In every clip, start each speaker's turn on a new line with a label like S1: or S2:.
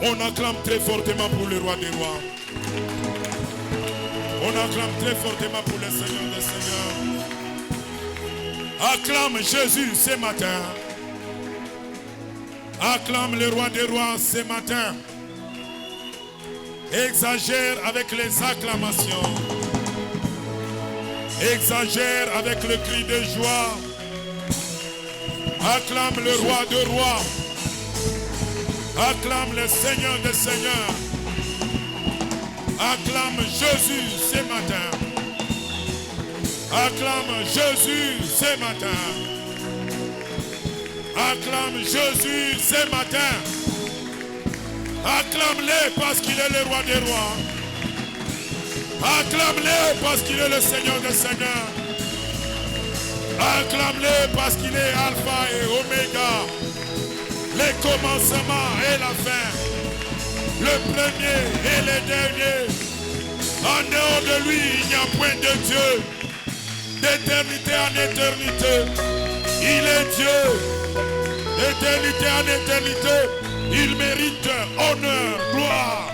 S1: On acclame très fortement pour le roi des rois. On acclame très fortement pour le Seigneur des seigneurs. Acclame Jésus ce matin. Acclame le roi des rois ce matin. Exagère avec les acclamations. Exagère avec le cri de joie. Acclame le roi des rois. Acclame le Seigneur des seigneurs. Acclame Jésus ce matin. Acclame Jésus ce matin. Acclame Jésus ce matin. Acclame-le parce qu'il est le roi des rois. Acclame-le parce qu'il est le Seigneur des seigneurs. Acclame-le parce qu'il est Alpha et Oméga. Le commencement et la fin. Le premier et le dernier. En dehors de lui, il n'y a point de Dieu. D'éternité en éternité. Il est Dieu. D'éternité en éternité. Il mérite honneur, gloire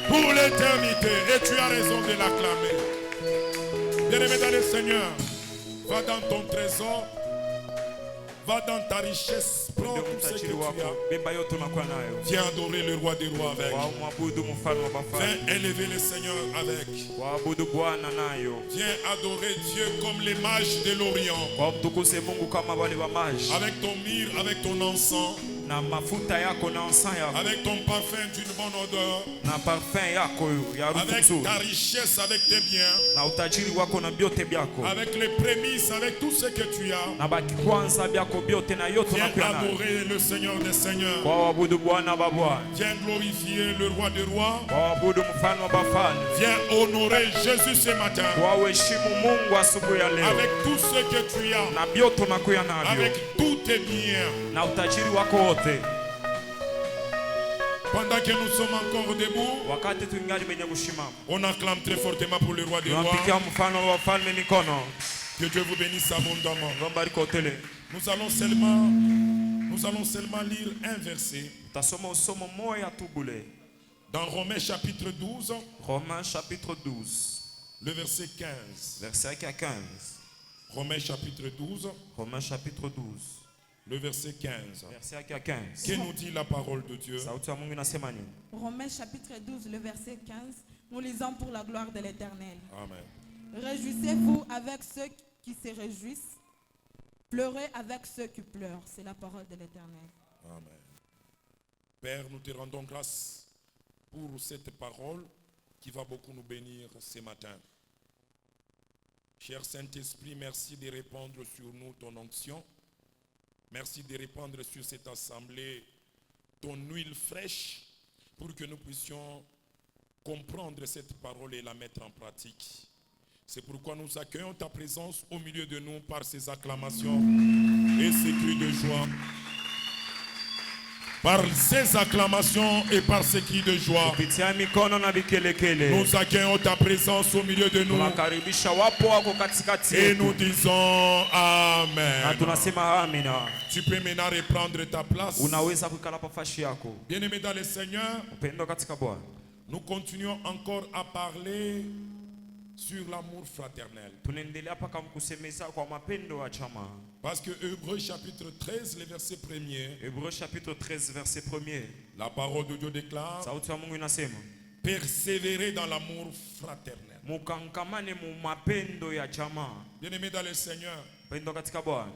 S1: pour l'éternité. Et tu as raison de l'acclamer. Bien-aimé dans le Seigneur, va dans ton trésor. Va dans ta richesse, prends tout ce que tu as. Viens adorer le roi des rois avec. Viens élever le Seigneur avec. Viens adorer Dieu comme les mages de l'Orient. Avec ton myrrhe, avec ton encens. Avec ton parfum d'une bonne odeur. Avec ta richesse, avec tes biens. Avec les prémices, avec tout ce que tu as. Viens adorer le Seigneur des seigneurs. Viens glorifier le roi des rois. Viens honorer Jésus ce matin. Avec tout ce que tu as. Avec tous tes biens. Pendant que nous sommes encore debout, on acclame très fortement pour le roi des rois. Que Dieu vous bénisse abondamment. Nous allons seulement lire un verset. Dans Romains chapitre 12.
S2: Romains chapitre 12.
S1: Le verset 15.
S2: Verset 15.
S1: Romains chapitre 12.
S2: Romains chapitre 12.
S1: Le verset 15.
S2: Verset 15.
S1: Que nous dit la parole de Dieu?
S3: Romains chapitre 12, le verset 15. Nous lisons pour la gloire de l'Éternel.
S1: Amen.
S3: Réjouissez-vous avec ceux qui se réjouissent. Pleurez avec ceux qui pleurent. C'est la parole de l'Éternel.
S1: Amen. Père, nous te rendons grâce pour cette parole qui va beaucoup nous bénir ce matin. Cher Saint-Esprit, merci de répandre sur nous ton onction. Merci de répandre sur cette assemblée ton huile fraîche pour que nous puissions comprendre cette parole et la mettre en pratique. C'est pourquoi nous accueillons ta présence au milieu de nous par ces acclamations et ces cris de joie. Par ces acclamations et par ces cris de joie,
S2: kupitia mikono na vikelekele
S1: nous accueillons ta présence au milieu de nous
S2: tunakaribisha wapo wako katikati
S1: et
S2: yetu
S1: nous disons
S2: na
S1: Amen.
S2: tunasema amina.
S1: Tu peux maintenant reprendre ta place.
S2: Unaweza kuikala pafashi yako.
S1: Bien-aimés dans le Seigneur,
S2: Upendo katika Bwana,
S1: nous continuons encore à parler sur l'amour fraternel.
S2: tunaendelea paka mkusemeza kwa mapendo ya chama.
S1: Parce que Hébreux chapitre 13, le verset 1er,
S2: Hébreux chapitre 13 verset 1er,
S1: la parole de Dieu déclare:
S2: sauti ya Mungu inasema
S1: persévérer dans l'amour fraternel.
S2: mukangamane mu mapendo ya chama.
S1: Bien-aimés dans le Seigneur,
S2: Pendo katika Bwana,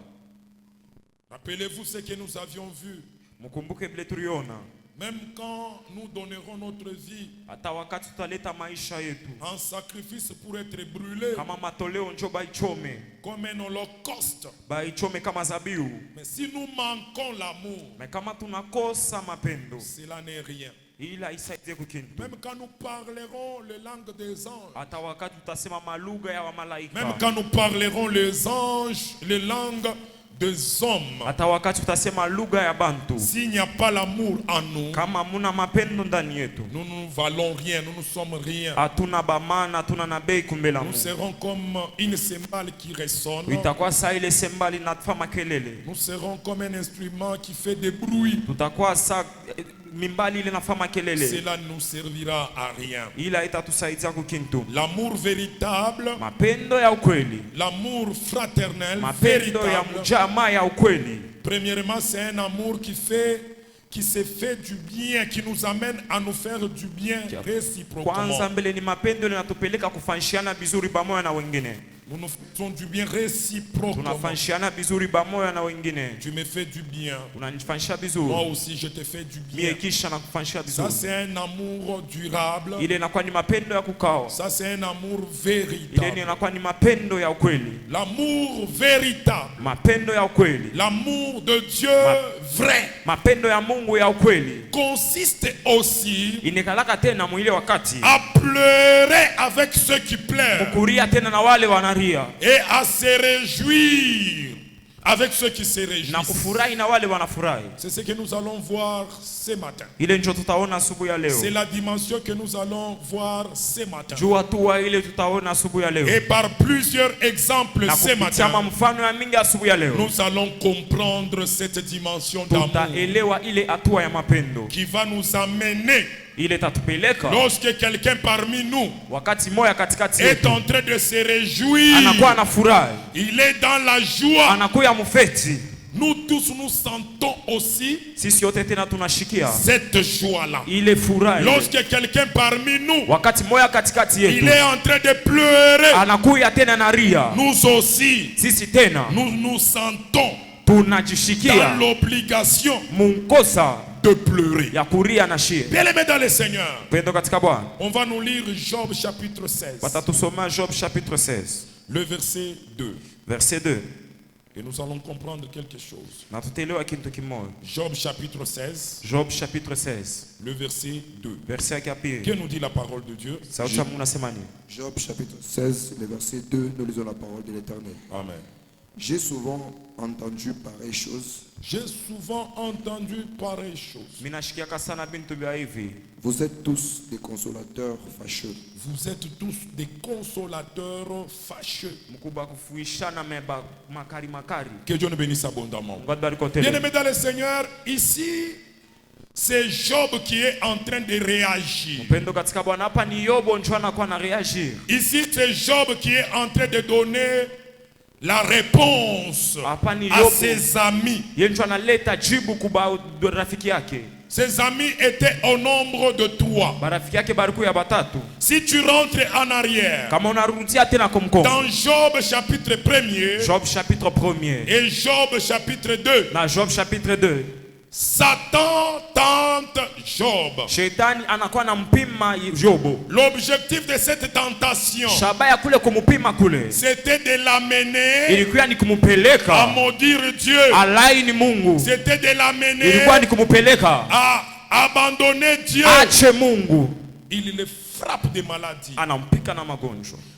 S1: rappelez-vous ce que nous avions vu.
S2: mkumbuke vile tuliona
S1: Même quand nous donnerons notre vie
S2: hata wakati tutaleta maisha yetu
S1: en sacrifice pour être brûlé
S2: kama matoleo njo baichome
S1: comme un holocauste,
S2: baichome kama zabiu.
S1: mais si nous manquons l'amour,
S2: Na kama tunakosa mapendo
S1: cela n'est rien.
S2: ila isaidie kukintu.
S1: Même quand nous parlerons les langues des anges,
S2: Hata wakati tutasema malugha ya
S1: même
S2: wamalaika,
S1: quand nous parlerons les anges, les langues des hommes,
S2: hata wakati tutasema lugha ya bantu,
S1: s'il n'y a pas l'amour en nous,
S2: kama muna mapendo ndani yetu,
S1: nous ne valons rien, nous ne sommes rien.
S2: hatuna bamana, hatuna na bei kumbela
S1: Nous
S2: Mungu.
S1: serons comme une cymbale qui résonne.
S2: Itakuwa saa ile sembali natfa makelele,
S1: Nous serons comme un instrument qui fait des bruits.
S2: tutakuwa saa mimbali ile nafa makelele,
S1: Cela ne nous servira à rien.
S2: ila itatusaidia kukintu.
S1: L'amour véritable,
S2: Mapendo ya ukweli,
S1: l'amour fraternel
S2: mapendo ya
S1: véritable,
S2: mjamaa ya ukweli,
S1: premièrement, c'est un amour qui se fait du bien, qui nous amène à nous faire du bien réciproquement.
S2: kwanza mbele ni mapendo linatupeleka kufanishiana vizuri pamoja na wengine.
S1: Nous nous faisons du bien réciproquement.
S2: Tunafanishiana vizuri pamoja na wengine.
S1: Tu me fais du bien.
S2: Unanifanisha
S1: Moi
S2: vizuri,
S1: aussi, je te fais du
S2: mie
S1: bien.
S2: kisha nakufanisha
S1: Ça,
S2: vizuri.
S1: c'est un amour durable.
S2: Ile inakuwa ni mapendo ya kukao,
S1: Ça, c'est un amour
S2: ile
S1: véritable.
S2: inakuwa ni mapendo ya ukweli,
S1: L'amour véritable.
S2: mapendo ya ukweli,
S1: L'amour de Dieu vrai
S2: mapendo ya Mungu ya ukweli.
S1: consiste aussi
S2: Inekalaka tena mwile wakati
S1: à pleurer avec ceux qui pleurent
S2: kuria tena na wale wanaria,
S1: et à se réjouir avec ceux qui se
S2: na
S1: réjouissent.
S2: kufurahi na wale wanafurahi.
S1: C'est ce que nous allons voir ce matin.
S2: Ile ndio tutaona asubuhi ya
S1: C'est
S2: leo,
S1: la dimension que nous allons voir ce matin.
S2: jua hatua ile tutaona asubuhi ya leo,
S1: Et par plusieurs exemples
S2: na
S1: ce
S2: kupitia
S1: matin,
S2: mfano ya mingi asubuhi ya leo
S1: nous allons comprendre cette dimension d'amour
S2: tutaelewa ile hatua ya mapendo
S1: qui va nous amener,
S2: ile tatupeleka
S1: lorsque quelqu'un parmi nous
S2: wakati moya katikati
S1: est
S2: yetu
S1: en train de se réjouir,
S2: anakuwa anafurahi,
S1: il est dans la joie.
S2: anakuya mufeti.
S1: Nous tous, nous sentons aussi
S2: Sisi yote tena tunashikia
S1: cette joie-là.
S2: ile furahi.
S1: Lorsque quelqu'un parmi nous,
S2: Wakati moya katikati
S1: il
S2: yetu
S1: est en train de pleurer,
S2: anakuya tena naria,
S1: nous aussi,
S2: sisi tena
S1: nous nous sentons
S2: tunajishikia
S1: dans l'obligation
S2: munkosa
S1: de pleurer.
S2: ya kuria na shie.
S1: Bien-aimés dans le Seigneur,
S2: Pendo katika Bwana,
S1: on va nous lire Job chapitre 16,
S2: watatusoma Job chapitre 16
S1: le verset 2.
S2: verset 2,
S1: Et nous allons comprendre quelque chose.
S2: na tutaelewa kitu kimoja.
S1: Job chapitre 16,
S2: Job chapitre 16
S1: le verset 2.
S2: verset ya
S1: Que
S2: pili,
S1: nous dit la parole de Dieu?
S2: sauti ya Mungu nasema nini?
S4: Job chapitre 16, le verset 2, nous lisons la parole de l'Éternel.
S1: Amen.
S4: J'ai souvent entendu pareilles choses.
S1: J'ai souvent entendu pareilles choses.
S2: Minashikiaka sana bintu bya hivi.
S4: Vous êtes tous des consolateurs fâcheux.
S1: Vous êtes tous des consolateurs fâcheux.
S2: Mkuba kufuishana meba makari makari.
S1: Que Dieu nous bénisse abondamment.
S2: Mungu bariki tele.
S1: Bien-aimés dans le Seigneur, ici, c'est Job qui est en train de réagir.
S2: Pendo katika Bwana, hapa ni Yobo ndio anakuwa na reagir.
S1: Ici, c'est Job qui est en train de donner la réponse
S2: Hapa ni
S1: à
S2: Yobo.
S1: ses amis.
S2: Yeye ndio analeta jibu kwa rafiki yake.
S1: Ses amis étaient au nombre de 3.
S2: Barafiki yake bariku ya batatu.
S1: Si tu rentres en arrière,
S2: Kama unarudia tena kumkongo.
S1: dans Job chapitre 1er
S2: Job chapitre 1er
S1: et Job chapitre 2,
S2: na Job chapitre 2.
S1: Satan tente Job.
S2: Shetani anakuwa na mpima Jobo.
S1: L'objectif de cette tentation,
S2: Shabaya kule kumupima kule,
S1: c'était de l'amener
S2: ilikuwa ni
S1: à
S2: kumupeleka
S1: maudire Dieu.
S2: alaini Mungu.
S1: C'était de l'amener
S2: Ilikuwa ni kumupeleka
S1: à abandonner Dieu.
S2: ache Mungu.
S1: Il le frappe de maladie.
S2: Anampika na magonjwa.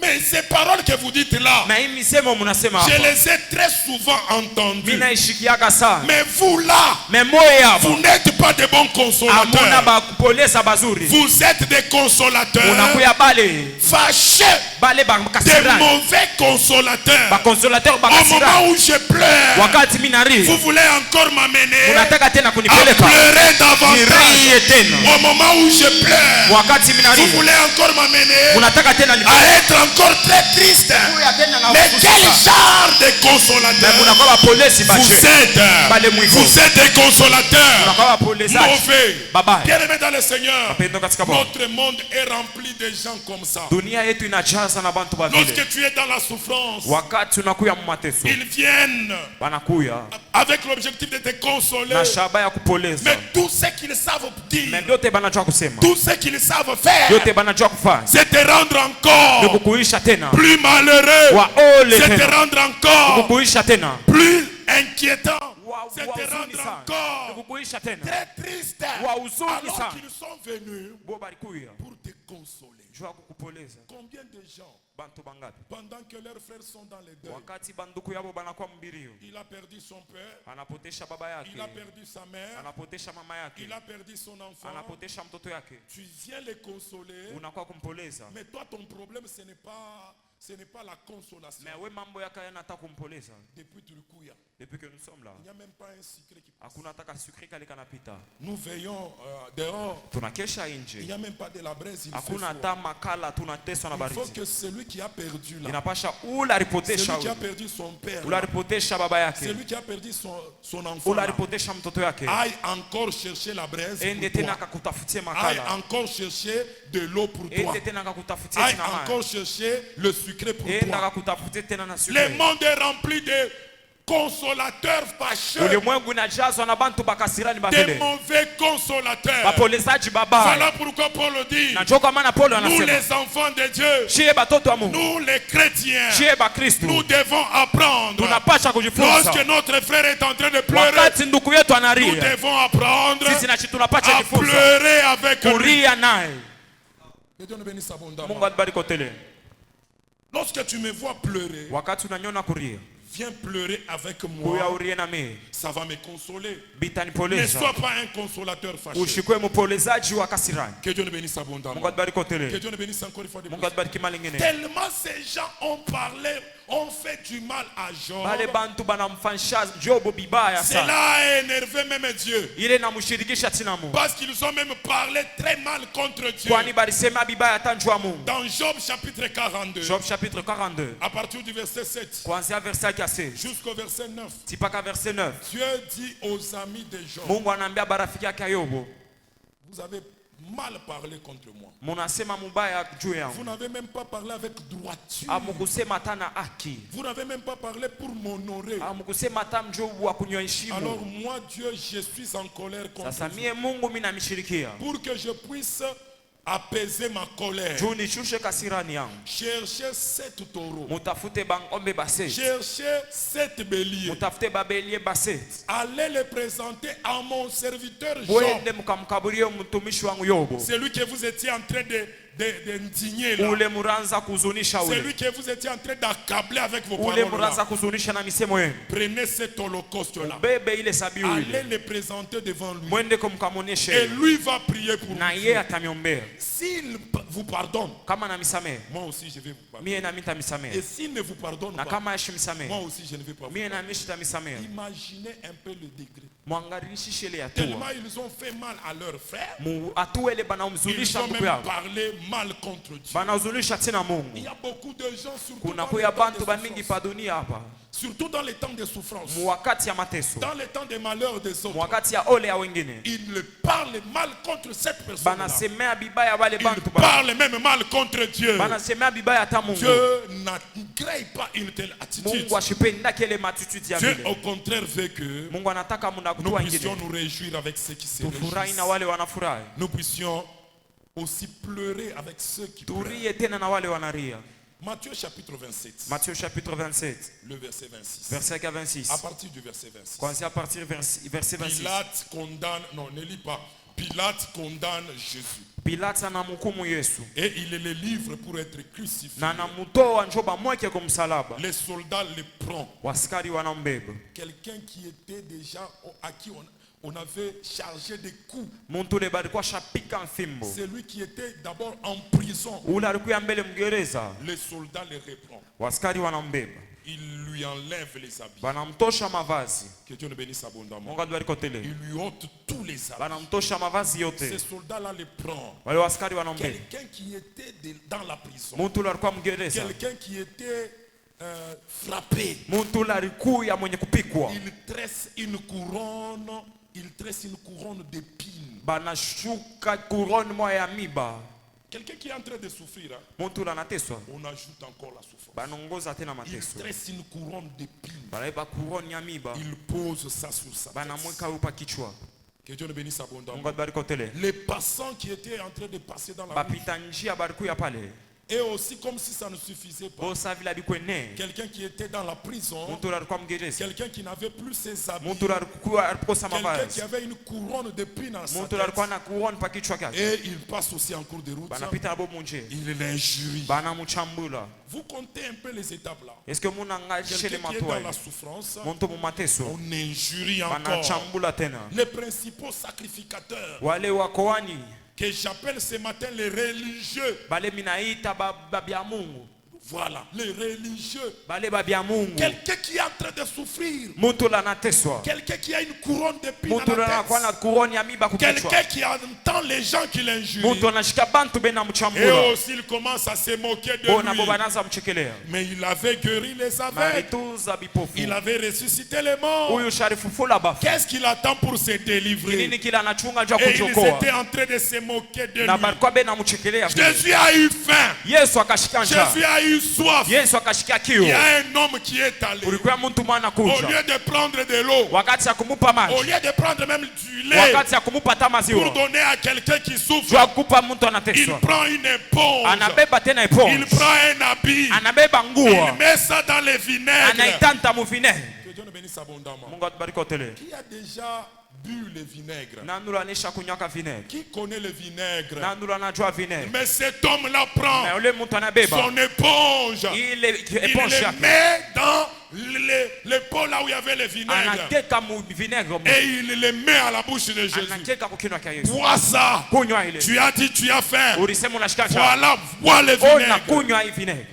S1: Mais ces paroles que vous dites là,
S2: Na hii misemo mnasema
S1: je
S2: hapa.
S1: les ai très souvent entendues.
S2: Mimi naishikiaka sana.
S1: Mais vous là,
S2: Mais moyo hapa.
S1: vous n'êtes pas de bons
S2: Amuna
S1: consolateurs.
S2: ba kupoleza bazuri.
S1: Vous êtes des consolateurs
S2: Unakuya bale.
S1: fâchés,
S2: Bale ba
S1: des
S2: kasirani.
S1: mauvais consolateurs.
S2: Ba consolateur ba
S1: Au moment
S2: kasirani.
S1: où je pleure,
S2: Wakati mimi nari.
S1: vous voulez encore m'amener
S2: Unataka tena
S1: à
S2: kunipeleka.
S1: pleurer davantage.
S2: Nirie tena.
S1: Au moment où je pleure,
S2: Wakati mimi nari.
S1: vous voulez encore m'amener
S2: Unataka tena nipeleka.
S1: à être encore très triste.
S2: Kuya tena na
S1: Mais quel
S2: kususa.
S1: genre de consolateur?
S2: Munakuwa ba polisi ba
S1: Vous
S2: je. Bale
S1: êtes,
S2: mwiko.
S1: vous êtes des consolateurs
S2: Munakuwa ba polisi.
S1: mauvais.
S2: Baba.
S1: Bien-aimés dans le Seigneur,
S2: Mapendo katika Bwana.
S1: notre monde est rempli de gens comme ça.
S2: Dunia yetu inajaza na bantu ba vile.
S1: Lorsque tu es dans la souffrance,
S2: Wakati unakuya mmateso.
S1: ils viennent
S2: Wanakuya
S1: avec l'objectif de te consoler.
S2: na shaba ya kupoleza.
S1: Mais tout ce qu'ils savent
S2: Mais
S1: dire,
S2: vyote banajua kusema.
S1: tout ce qu'ils savent faire,
S2: Vyote banajua kufanya.
S1: c'est te rendre
S2: Ni
S1: encore
S2: kukuisha tena.
S1: plus malheureux.
S2: Wa ole
S1: C'est te
S2: tena.
S1: rendre
S2: Ni
S1: encore
S2: kukuisha tena.
S1: plus inquiétant.
S2: Wa
S1: C'est te
S2: huzuni
S1: rendre
S2: sana. Ni
S1: encore
S2: kukuisha tena.
S1: très triste.
S2: Wa huzuni
S1: Alors
S2: sana.
S1: qu'ils sont venus
S2: Bo balikuya.
S1: pour te consoler.
S2: Jua kukupoleza.
S1: Combien de gens,
S2: Bantu bangapi?
S1: pendant que leurs frères sont dans les deuils,
S2: Wakati banduku yabo banakuwa mbirio.
S1: il a perdu son père,
S2: Anapotesha baba yake.
S1: il a perdu sa mère,
S2: Anapotesha mama yake.
S1: il a perdu son enfant.
S2: Anapotesha mtoto yake.
S1: Tu viens les consoler,
S2: Unakuwa kumpoleza.
S1: mais toi ton problème ce n'est pas la consolation.
S2: Mais we mambo yake yanataka kumpoleza.
S1: Depuis Turkuya,
S2: Depuis que nous sommes là.
S1: il n'y a même pas un secret qui passe.
S2: Hakuna hata kasukri kale kanapita.
S1: Nous veillons dehors,
S2: Tunakesha
S1: il
S2: nje.
S1: n'y a même pas de la braise, il fait
S2: Hakuna
S1: froid.
S2: hata makala tunateswa na
S1: Il faut
S2: baridi.
S1: que celui qui a perdu là,
S2: Inapasha ula ripotesha
S1: celui qui a
S2: ule.
S1: perdu son père,
S2: Ula
S1: là,
S2: ripotesha baba yake.
S1: celui qui a perdu son enfant,
S2: Ula
S1: là,
S2: ripotesha mtoto yake.
S1: aille encore chercher la braise
S2: Ende
S1: pour
S2: tena
S1: toi.
S2: akakutafutie
S1: Aille
S2: makala.
S1: encore chercher de l'eau pour toi.
S2: Ende tena akakutafutie
S1: Aille
S2: tena maji.
S1: encore chercher le sucre pour
S2: Ende
S1: toi.
S2: akakutafutie tena na
S1: Le
S2: sukari.
S1: monde est rempli de consolateurs fâcheux,
S2: Ulimwengu unajazwa na bantu bakasirani
S1: des
S2: babele.
S1: mauvais consolateurs.
S2: Bapolezaji baba.
S1: Voilà pourquoi Paul dit,
S2: Na joka maana Paulo
S1: nous
S2: anasema.
S1: les enfants de Dieu,
S2: Shie batoto wa Mungu.
S1: nous les chrétiens,
S2: Shie ba Kristo.
S1: nous devons apprendre.
S2: Tunapasha kujifunza.
S1: Lorsque notre frère est en train de pleurer,
S2: Wakati ndugu yetu
S1: nous
S2: analia.
S1: devons apprendre
S2: Sisi na tunapasha
S1: à
S2: kujifunza.
S1: pleurer avec lui.
S2: Kulia naye.
S1: Que Dieu nous bénisse abondamment.
S2: Mungu atubariki kotele.
S1: Lorsque tu me vois pleurer,
S2: Wakati unanyona kuria.
S1: viens pleurer avec
S2: Kuya
S1: moi.
S2: urie na mimi.
S1: Ça va me consoler. Ne
S2: Bitanipoleza.
S1: sois pas un consolateur fâché.
S2: Ushikwe mpolezaji wa kasirani.
S1: Que Dieu nous bénisse abondamment.
S2: Mungu atubariki
S1: Que
S2: kotele.
S1: Dieu nous bénisse encore une fois de
S2: Mungu
S1: plus.
S2: atubariki malingine.
S1: Tellement ces gens ont parlé, ont fait du mal à
S2: Bale
S1: Job.
S2: bantu banamfanisha Job bibaya
S1: Cela
S2: sana.
S1: a énervé même Dieu.
S2: Ile namshirikisha tina Mungu.
S1: Parce qu'ils ont même parlé très mal contre Dieu.
S2: Kwani balisema bibaya tanjwa Mungu.
S1: Dans Job chapitre 42,
S2: Job chapitre 42.
S1: à partir du verset 7
S2: Kuanzia verset yake ya 16
S1: jusqu'au verset 9,
S2: tipaka verset 9.
S1: Dieu dit aux amis de Job,
S2: Mungu anaambia barafiki yake Yobu,
S1: vous avez mal parlé contre moi.
S2: munasema mubaya juu
S1: Vous
S2: yangu.
S1: n'avez même pas parlé avec droiture.
S2: Amukusema tana haki.
S1: Vous n'avez même pas parlé pour m'honorer.
S2: Amukusema hata mjobu wa
S1: Alors
S2: kunyoheshimu.
S1: moi, Dieu, je suis en colère contre
S2: Sasa
S1: vous.
S2: mie Mungu mimi namshirikia.
S1: Pour que je puisse apaiser ma colère.
S2: Juu nishushe kasirani yangu.
S1: Cherchez 7 taureaux.
S2: Mutafute bangombe base.
S1: Cherchez 7 béliers.
S2: Mutafute babelie base.
S1: Allez les présenter à mon serviteur Job.
S2: Mwende mkamkaburie mtumishi wangu Yobu.
S1: Celui que vous étiez en train d'indigner là.
S2: Ule muranza kuzunisha
S1: Celui
S2: ule.
S1: que vous étiez en train d'accabler avec vos
S2: Ule
S1: paroles
S2: muranza
S1: là.
S2: kuzunisha na misemo yenu.
S1: Prenez cet holocauste là.
S2: Bebe ile sabiu
S1: Allez
S2: ile.
S1: les présenter devant lui.
S2: Mwende kumkamuonyesha
S1: Et
S2: yeye.
S1: lui va prier pour
S2: Na
S1: vous.
S2: yeye atamiombea.
S1: S'il vous pardonne,
S2: Kama namisamehe,
S1: moi aussi je vais vous pardonner.
S2: mie nami
S1: Et
S2: nitamisamehe.
S1: s'il ne vous pardonne
S2: Na
S1: pas,
S2: kama ashimisamehe,
S1: moi aussi je ne vais pas vous
S2: mie
S1: pardonner.
S2: nami sitamisamehe.
S1: Imaginez un peu le degré.
S2: Mwangarishishe ile
S1: Tellement
S2: hatua.
S1: ils ont fait mal à leurs frères.
S2: Hatua ile
S1: Ils
S2: banaumzulisha
S1: ont
S2: ndugu
S1: même
S2: yao.
S1: parlé mal contre Dieu.
S2: Banahuzunisha tena
S1: Il
S2: Mungu.
S1: y a beaucoup de gens, surtout
S2: Kuna
S1: dans
S2: kuya
S1: les temps de
S2: bantu bamingi
S1: souffrance.
S2: pa dunia hapa.
S1: Surtout dans les temps de souffrance.
S2: Mwakati ya mateso.
S1: Dans les temps des malheurs des autres.
S2: Mwakati ya ole ya wengine.
S1: Ils parlent mal contre cette personne.
S2: Banasemea bibaya wale
S1: Ils
S2: bantu ba.
S1: parlent même mal contre Dieu.
S2: Banasemea bibaya hata Mungu.
S1: Dieu n'agrée pas une telle attitude.
S2: Mungu ashipendi kile matitude ya
S1: Dieu
S2: vile.
S1: au contraire veut que
S2: Mungu anataka muna
S1: nous
S2: kutua
S1: puissions
S2: wengine.
S1: nous réjouir avec ceux qui se
S2: Tufurahi
S1: réjouissent.
S2: na wale wanafurahi.
S1: Nous puissions aussi pleurer avec ceux qui pleurent.
S2: Turie tena na wale wanaria.
S1: Matthieu chapitre 27,
S2: Matthieu chapitre 27,
S1: le verset 26.
S2: verset 26.
S1: À partir du verset 26.
S2: Commencez à partir verset 26.
S1: Pilate condamne, non, ne lis pas. Pilate condamne Jésus.
S2: Pilate anamhukumu Yesu.
S1: Et il les livre pour être crucifié.
S2: Na anamutoa njo bamweke kwa msalaba.
S1: Les soldats le prennent.
S2: Waskari wanambeba.
S1: Quelqu'un qui était déjà à qui on avait chargé des coups.
S2: Muntu ule balikuwa shapika mfimbo.
S1: C'est lui qui était d'abord en prison.
S2: Ule alikuwa mbele mgereza.
S1: Les soldats le reprennent.
S2: Waskari wanambeba.
S1: Il lui enlève les habits.
S2: Banamtosha mavazi.
S1: Que Dieu le bénisse abondamment.
S2: Mungu atubariki tele.
S1: Il lui ôte tous les habits.
S2: Banamtosha mavazi
S1: Ces
S2: yote.
S1: soldats-là le prennent.
S2: Wale waskari wanambeba.
S1: Quelqu'un qui était dans la prison.
S2: Muntu ule alikuwa mgereza.
S1: Quelqu'un qui était frappé.
S2: Muntu ule alikuwa mwenye kupikwa.
S1: Il tresse une couronne d'épines.
S2: Banashuka couronne moya ya miba.
S1: Quelqu'un qui est en train de souffrir, hein,
S2: Muntu ule anateswa.
S1: on ajoute encore la souffrance.
S2: Banongoza tena
S1: Il
S2: mateso.
S1: tresse une couronne d'épines.
S2: Banaiba couronne ya miba.
S1: Il pose ça sur sa tête.
S2: Banamweka upa kichwa.
S1: Que Dieu le bénisse
S2: Mungu
S1: abondamment.
S2: atubariki tele.
S1: Les passants qui étaient en train de passer dans la rue,
S2: Bapita njia balikuya pale.
S1: et aussi comme si ça ne suffisait pas,
S2: Bosa vila bikwene.
S1: quelqu'un qui était dans la prison,
S2: Muntu ule alikuwa mgereza.
S1: quelqu'un qui n'avait plus ses habits,
S2: Muntu ule alikuwa alikosa
S1: quelqu'un qui
S2: mavazi.
S1: avait une couronne d'épines en sa
S2: Muntu ule alikuwa
S1: tête,
S2: na couronne pa kichwa chake.
S1: et il passe aussi en cours de route,
S2: Banapita nabo munje.
S1: il l'injurie.
S2: Banamuchambula.
S1: Vous comptez un peu les étapes là.
S2: Est-ce que muna ngashe le
S1: Quelqu'un qui est dans
S2: matoi?
S1: la souffrance,
S2: Muntu mu mateso.
S1: on injurie encore.
S2: Banachambula tena.
S1: Les principaux sacrificateurs
S2: Wale wakoani
S1: que j'appelle ce matin les religieux,
S2: bale minaita babia Mungu.
S1: voilà, les religieux.
S2: Bale babia Mungu.
S1: Quelqu'un qui est en train de souffrir,
S2: Muntu la nateswa.
S1: quelqu'un qui a une couronne d'épines
S2: Muntu
S1: à
S2: la
S1: la
S2: anakuwa na
S1: tête,
S2: couronne ya miba kukichwa.
S1: quelqu'un qui entend les gens qui l'injurient,
S2: Muntu anashika bantu bena
S1: et
S2: mchambula.
S1: aussi il commence à se moquer de
S2: Bona bo
S1: lui.
S2: banaanza mchekelea.
S1: Mais il avait guéri les aveugles,
S2: Marituza bipofu.
S1: il avait ressuscité les morts.
S2: Huyu sharifufula bafu.
S1: Qu'est-ce qu'il attend pour se délivrer?
S2: Nini kila anachunga njoo
S1: Et ils
S2: kuchokoa.
S1: étaient en train de se moquer de
S2: Na
S1: lui.
S2: balikuwa bena mchekelea.
S1: Jésus a eu faim,
S2: Yesu akashika njaa.
S1: Jésus a eu soif.
S2: Yesu akashika
S1: Il
S2: kiu.
S1: y a un homme qui est allé,
S2: Ulikuwa mtu mwana
S1: au
S2: kuja.
S1: lieu de prendre de l'eau,
S2: Wakati ya kumupa maji.
S1: au lieu de prendre même du lait
S2: Wakati ya kumupa hata
S1: pour
S2: maziwa.
S1: donner à quelqu'un qui souffre,
S2: Jua kupa mtu
S1: il
S2: anateswa.
S1: prend une éponge,
S2: Anabeba tena
S1: il
S2: eponge.
S1: prend un habit,
S2: Anabeba
S1: il
S2: nguo.
S1: met ça dans le vinaigre.
S2: Anaitanta mu vinaigre.
S1: Que Dieu nous bénisse abondamment.
S2: Mungu atubariki otele.
S1: Qui a déjà bu le vinaigre?
S2: Nandula anisha kunywaka vinaigre.
S1: Qui connaît le vinaigre?
S2: Nandula anajua vinaigre.
S1: Mais cet homme-là prend
S2: Na yule mtu anabeba
S1: son éponge,
S2: ile
S1: il
S2: eponge
S1: le
S2: yake.
S1: met dans le pot là où il y avait le vinaigre,
S2: Anakeka mu vinaigre.
S1: et il le met à la bouche de Jésus.
S2: Anakeka kwa kinywa cha Yesu.
S1: Bois ça.
S2: Kunywa ile.
S1: Tu as dit tu as faim.
S2: Ulisema unashika njaa.
S1: Voilà, bois le
S2: Ona
S1: vinaigre.
S2: kunywa hii vinaigre.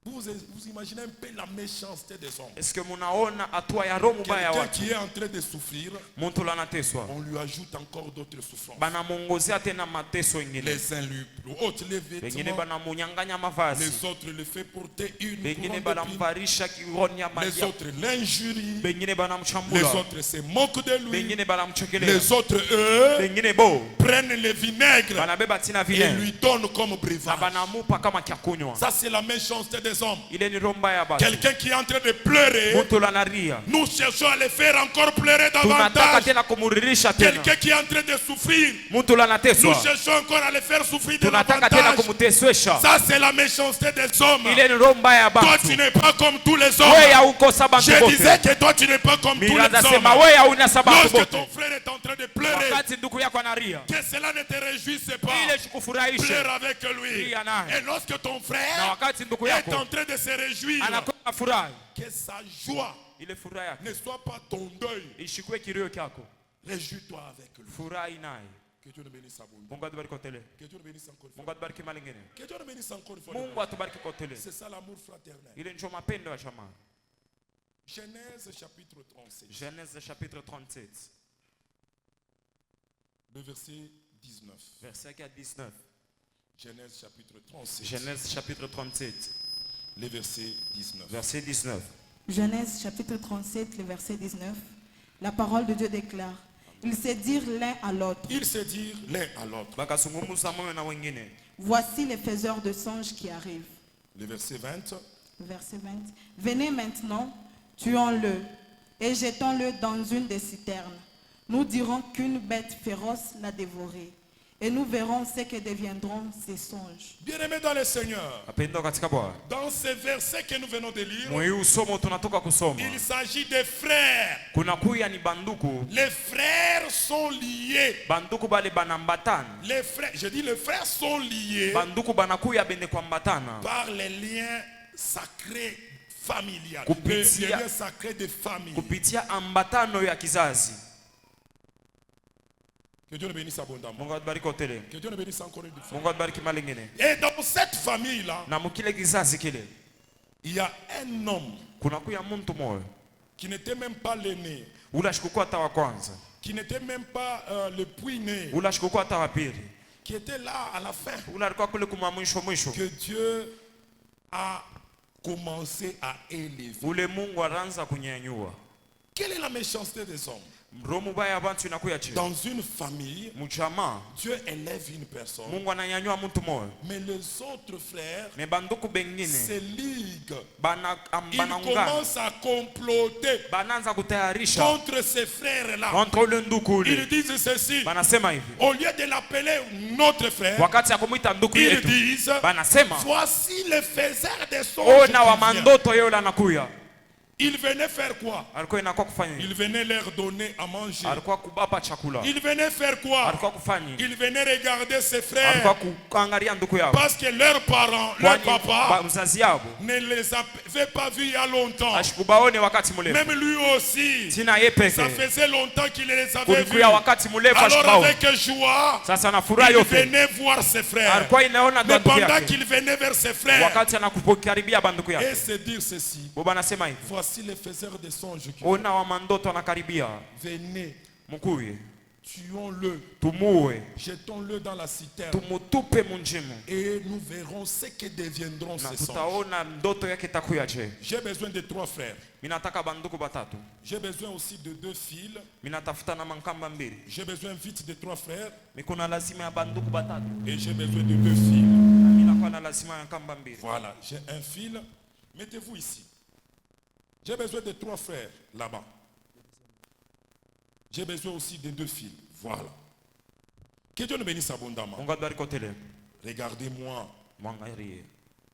S1: Vous imaginez un peu la méchanceté des hommes.
S2: Est-ce que munaona hatua ya roho mbaya ya
S1: Quelqu'un
S2: watu?
S1: qui est en train de souffrir,
S2: Muntu la anateswa.
S1: on lui ajoute encore d'autres souffrances.
S2: Banamwongozea tena mateso ingine.
S1: Les uns lui ôtent les
S2: Wengine
S1: vêtements,
S2: banamunyang'anya mavazi.
S1: les autres le fait porter une
S2: Wengine
S1: couronne d'épines,
S2: banamvarisha kironi ya
S1: les
S2: maji.
S1: autres l'injurient,
S2: Wengine
S1: les
S2: banamchambula.
S1: autres se moquent de lui,
S2: Wengine banamchekelea.
S1: les autres eux
S2: Wengine bo
S1: prennent le vinaigre
S2: banabeba tina
S1: et
S2: vinaigre.
S1: lui donnent comme
S2: Na
S1: breuvage.
S2: banamupa kama kya kunywa.
S1: Ça c'est la méchanceté des hommes.
S2: Ile ni roho mbaya ya batu.
S1: Quelqu'un qui est en train de pleurer,
S2: Muntu la naria.
S1: nous cherchons à le faire encore pleurer
S2: Tunataka
S1: davantage.
S2: tena kumuririsha tena.
S1: Quelqu'un qui est en train de souffrir,
S2: Muntu la
S1: nous
S2: nateswa.
S1: cherchons encore à le faire souffrir
S2: Tunataka tena
S1: davantage.
S2: kumuteswesha.
S1: Ça c'est la méchanceté des hommes.
S2: Ile ni roho mbaya ya
S1: Toi
S2: batu.
S1: tu n'es pas comme tous les
S2: Wewe
S1: hommes.
S2: haukosa bantu
S1: Je disais
S2: bote.
S1: que toi tu n'es pas comme tous
S2: Miraza
S1: les
S2: sema
S1: hommes.
S2: wewe hauna sababu
S1: Lorsque
S2: bote.
S1: ton frère est en train de pleurer,
S2: Wakati ndugu yako anaria.
S1: que cela ne te réjouisse pas.
S2: Ile sikufurahishe.
S1: Pleure avec lui.
S2: Lia naye.
S1: Et lorsque ton
S2: Na
S1: frère
S2: wakati ndugu
S1: est
S2: yako
S1: en train de se réjouir,
S2: anakuwa na furaha.
S1: que sa joie
S2: Ile furaha yake
S1: ne soit pas ton deuil.
S2: ishikwe kilio kyako.
S1: Réjouis-toi avec lui.
S2: Furahi naye.
S1: Que Dieu nous bénisse abondamment.
S2: Mungu atubariki kotele.
S1: Que Dieu nous bénisse encore une fois.
S2: Mungu atubariki mali ngine.
S1: Que Dieu nous bénisse encore une fois.
S2: Mungu atubariki kotele.
S1: C'est ça l'amour fraternel.
S2: Ile ndio mapendo ya jamaa.
S1: Genèse chapitre 37,
S2: Genèse chapitre 37,
S1: le verset 19.
S2: verset 19.
S1: Genèse chapitre 37,
S2: Genèse chapitre 37,
S1: le verset 19.
S2: verset 19.
S3: Genèse chapitre 37, le verset 19. La parole de Dieu déclare: ils se dirent l'un à l'autre:
S1: Ils se dirent l'un à l'autre.
S2: Bakasungumuza moyo na wengine.
S3: voici les faiseurs de songes qui arrivent.
S1: Le verset 20.
S3: Verset 20. Venez maintenant, tuons-le et jetons-le dans une des citernes. Nous dirons qu'une bête féroce l'a dévoré. et nous verrons ce que deviendront ces songes.
S1: Bien-aimés dans le Seigneur,
S2: Wapendwa katika Bwana,
S1: dans ces versets que nous venons de lire,
S2: mwa hii usomo tunatoka kusoma,
S1: il s'agit des frères.
S2: kuna kuya ni banduku.
S1: Les frères sont liés.
S2: Banduku bale banambatana.
S1: Les frères, je dis les frères sont liés
S2: Banduku banakuya bende kwambatana
S1: par les liens sacrés familiaux. Les
S2: Kupitia-
S1: liens sacrés de famille.
S2: kupitia ambatano ya kizazi.
S1: Que Dieu nous bénisse abondamment.
S2: Mungu atubariki otele.
S1: Que Dieu nous bénisse encore une fois.
S2: Mungu atubariki malingine.
S1: Et dans cette famille-là,
S2: Na mukile kizazi kile,
S1: il y a un homme
S2: kuna kuya muntu moyo
S1: qui n'était même pas l'aîné,
S2: ula shikukuwa hata wa kwanza,
S1: qui n'était même pas le puis-né,
S2: ula shikukuwa hata wa pili,
S1: qui était là à la fin,
S2: ula alikuwa kule kuma mwisho mwisho.
S1: que Dieu a commencé à élever.
S2: Ule Mungu aranza kunyanyua.
S1: Quelle est la méchanceté des hommes?
S2: Roho mubaya abantu inakuya chini.
S1: Dans une famille,
S2: Mchama
S1: Dieu élève une personne,
S2: Mungu ananyanyua mtu moyo.
S1: mais les autres frères
S2: Ne banduku bengine
S1: se liguent.
S2: bana
S1: Ils
S2: banaungana.
S1: commencent à comploter
S2: Banaanza kutayarisha
S1: contre ces frères-là.
S2: contre ule nduku
S1: Ils
S2: ule.
S1: disent ceci.
S2: Banasema hivi.
S1: Au lieu de l'appeler notre frère,
S2: Wakati ya kumuita nduku
S1: ils
S2: yetu,
S1: disent,
S2: banasema
S1: voici le faiseur des songes.
S2: ona wa
S1: qui vient.
S2: mandoto yule anakuya.
S1: Il venait faire quoi?
S2: Alikuwa inakuwa kufanya
S1: Il
S2: nini?
S1: venait leur donner à manger.
S2: Alikuwa kubapa chakula.
S1: Il venait faire quoi?
S2: Alikuwa kufanya nini?
S1: Il venait regarder ses
S2: Alikuwa
S1: frères.
S2: kuangalia nduku yao.
S1: Parce que leurs parents, leur
S2: Kwani
S1: papa,
S2: mzazi yao
S1: ne les avait pas vus il y a longtemps.
S2: ashikubaone wakati mrefu.
S1: Même lui aussi.
S2: Sina yeye
S1: Ça
S2: peke.
S1: faisait longtemps qu'il les avait vus.
S2: Kulikuwa wakati mrefu
S1: Alors
S2: ashikubaone.
S1: avec joie,
S2: Sasa na furaha
S1: il
S2: yote.
S1: venait voir ses frères.
S2: Alikuwa inaona
S1: Mais
S2: ndugu
S1: pendant
S2: yake.
S1: qu'il venait vers ses frères,
S2: Wakati anakukaribia banduku
S1: et
S2: yake.
S1: se dire ceci.
S2: Baba anasema hivi.
S1: Voici les faiseurs des songes qui
S2: Ona wa mandoto anakaribia.
S1: venez,
S2: Mkuye.
S1: tuons-le,
S2: Tumuue.
S1: jetons-le dans la citerne
S2: Tumutupe munjimu.
S1: et nous verrons ce que deviendront
S2: Na
S1: ces songes.
S2: tutaona ndoto yake itakuyaje.
S1: J'ai besoin de 3 frères.
S2: Minataka banduku batatu.
S1: J'ai besoin aussi de 2 filles.
S2: Minatafuta na mankamba mbili.
S1: J'ai besoin vite de 3 frères.
S2: Mikuna lazima ya banduku batatu.
S1: Et j'ai besoin de 2 filles.
S2: Na minakuwa na lazima ya nkamba mbili.
S1: Voilà, j'ai un fil. Mettez-vous ici. J'ai besoin de 3 frères là-bas. J'ai besoin aussi de 2 filles. Voilà. Que Dieu nous bénisse abondamment.
S2: Mungu atubariki otele.
S1: Regardez-moi.
S2: Mwangalie.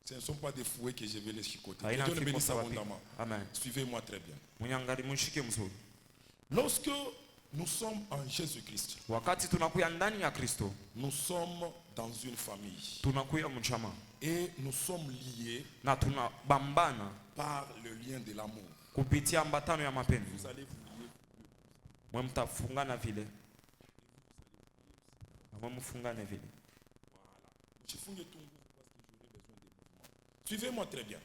S1: Ce ne sont pas des fouets que je vais les chicoter. Que
S2: Haina
S1: Dieu nous
S2: fimbo
S1: bénisse
S2: sawa
S1: abondamment.
S2: pia. Amen.
S1: Suivez-moi très bien.
S2: Munyangali munshike mzuri.
S1: Lorsque nous sommes en Jésus-Christ,
S2: Wakati tunakuya ndani ya Kristo,
S1: nous sommes dans une famille.
S2: tunakuya mchama
S1: Et nous sommes liés
S2: na tunabambana
S1: par le lien de l'amour.
S2: kupitia ambatano ya mapenzi.
S1: Vous allez vous lier.
S2: Mwe mtafungana vile. Mwe mfungane vile.
S1: Je fouille tout parce que j'aurai besoin de mouvements. Suivez-moi très bien.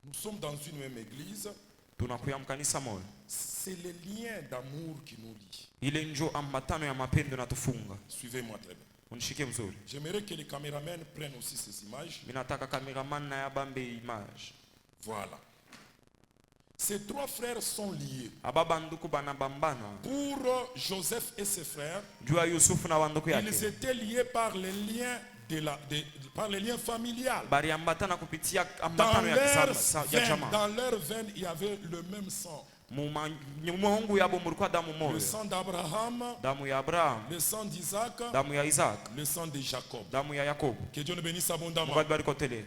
S1: Nous sommes dans une même église.
S2: Tunakuya mkanisa moja.
S1: C'est le lien d'amour qui nous lie.
S2: Ile njo ambatano ya mapendo natufunga.
S1: Suivez-moi très bien.
S2: Unishike mzuri.
S1: J'aimerais que les caméramans prennent aussi ces images.
S2: Minataka kameraman na ya bambe image.
S1: Voilà. Ces 3 frères sont liés.
S2: Ababa nduku banabambana.
S1: Pour Joseph et ses frères,
S2: Jua Yusufu na wanduku
S1: ils
S2: yake.
S1: étaient liés par les liens par les liens familiales.
S2: Bari ambatana kupitia
S1: Dans
S2: ambatano ya
S1: leur
S2: kisama ya
S1: veine,
S2: jamaa.
S1: dans leur veine, il y avait le même sang.
S2: Mungu yabo mulikuwa damu
S1: Le
S2: moja.
S1: sang d'Abraham,
S2: Damu ya Abraham,
S1: le sang d'Isaac,
S2: damu ya Isaac,
S1: le sang de Jacob.
S2: damu ya Yakobo.
S1: Que Dieu nous bénisse abondamment.
S2: Mungu atubariki otele.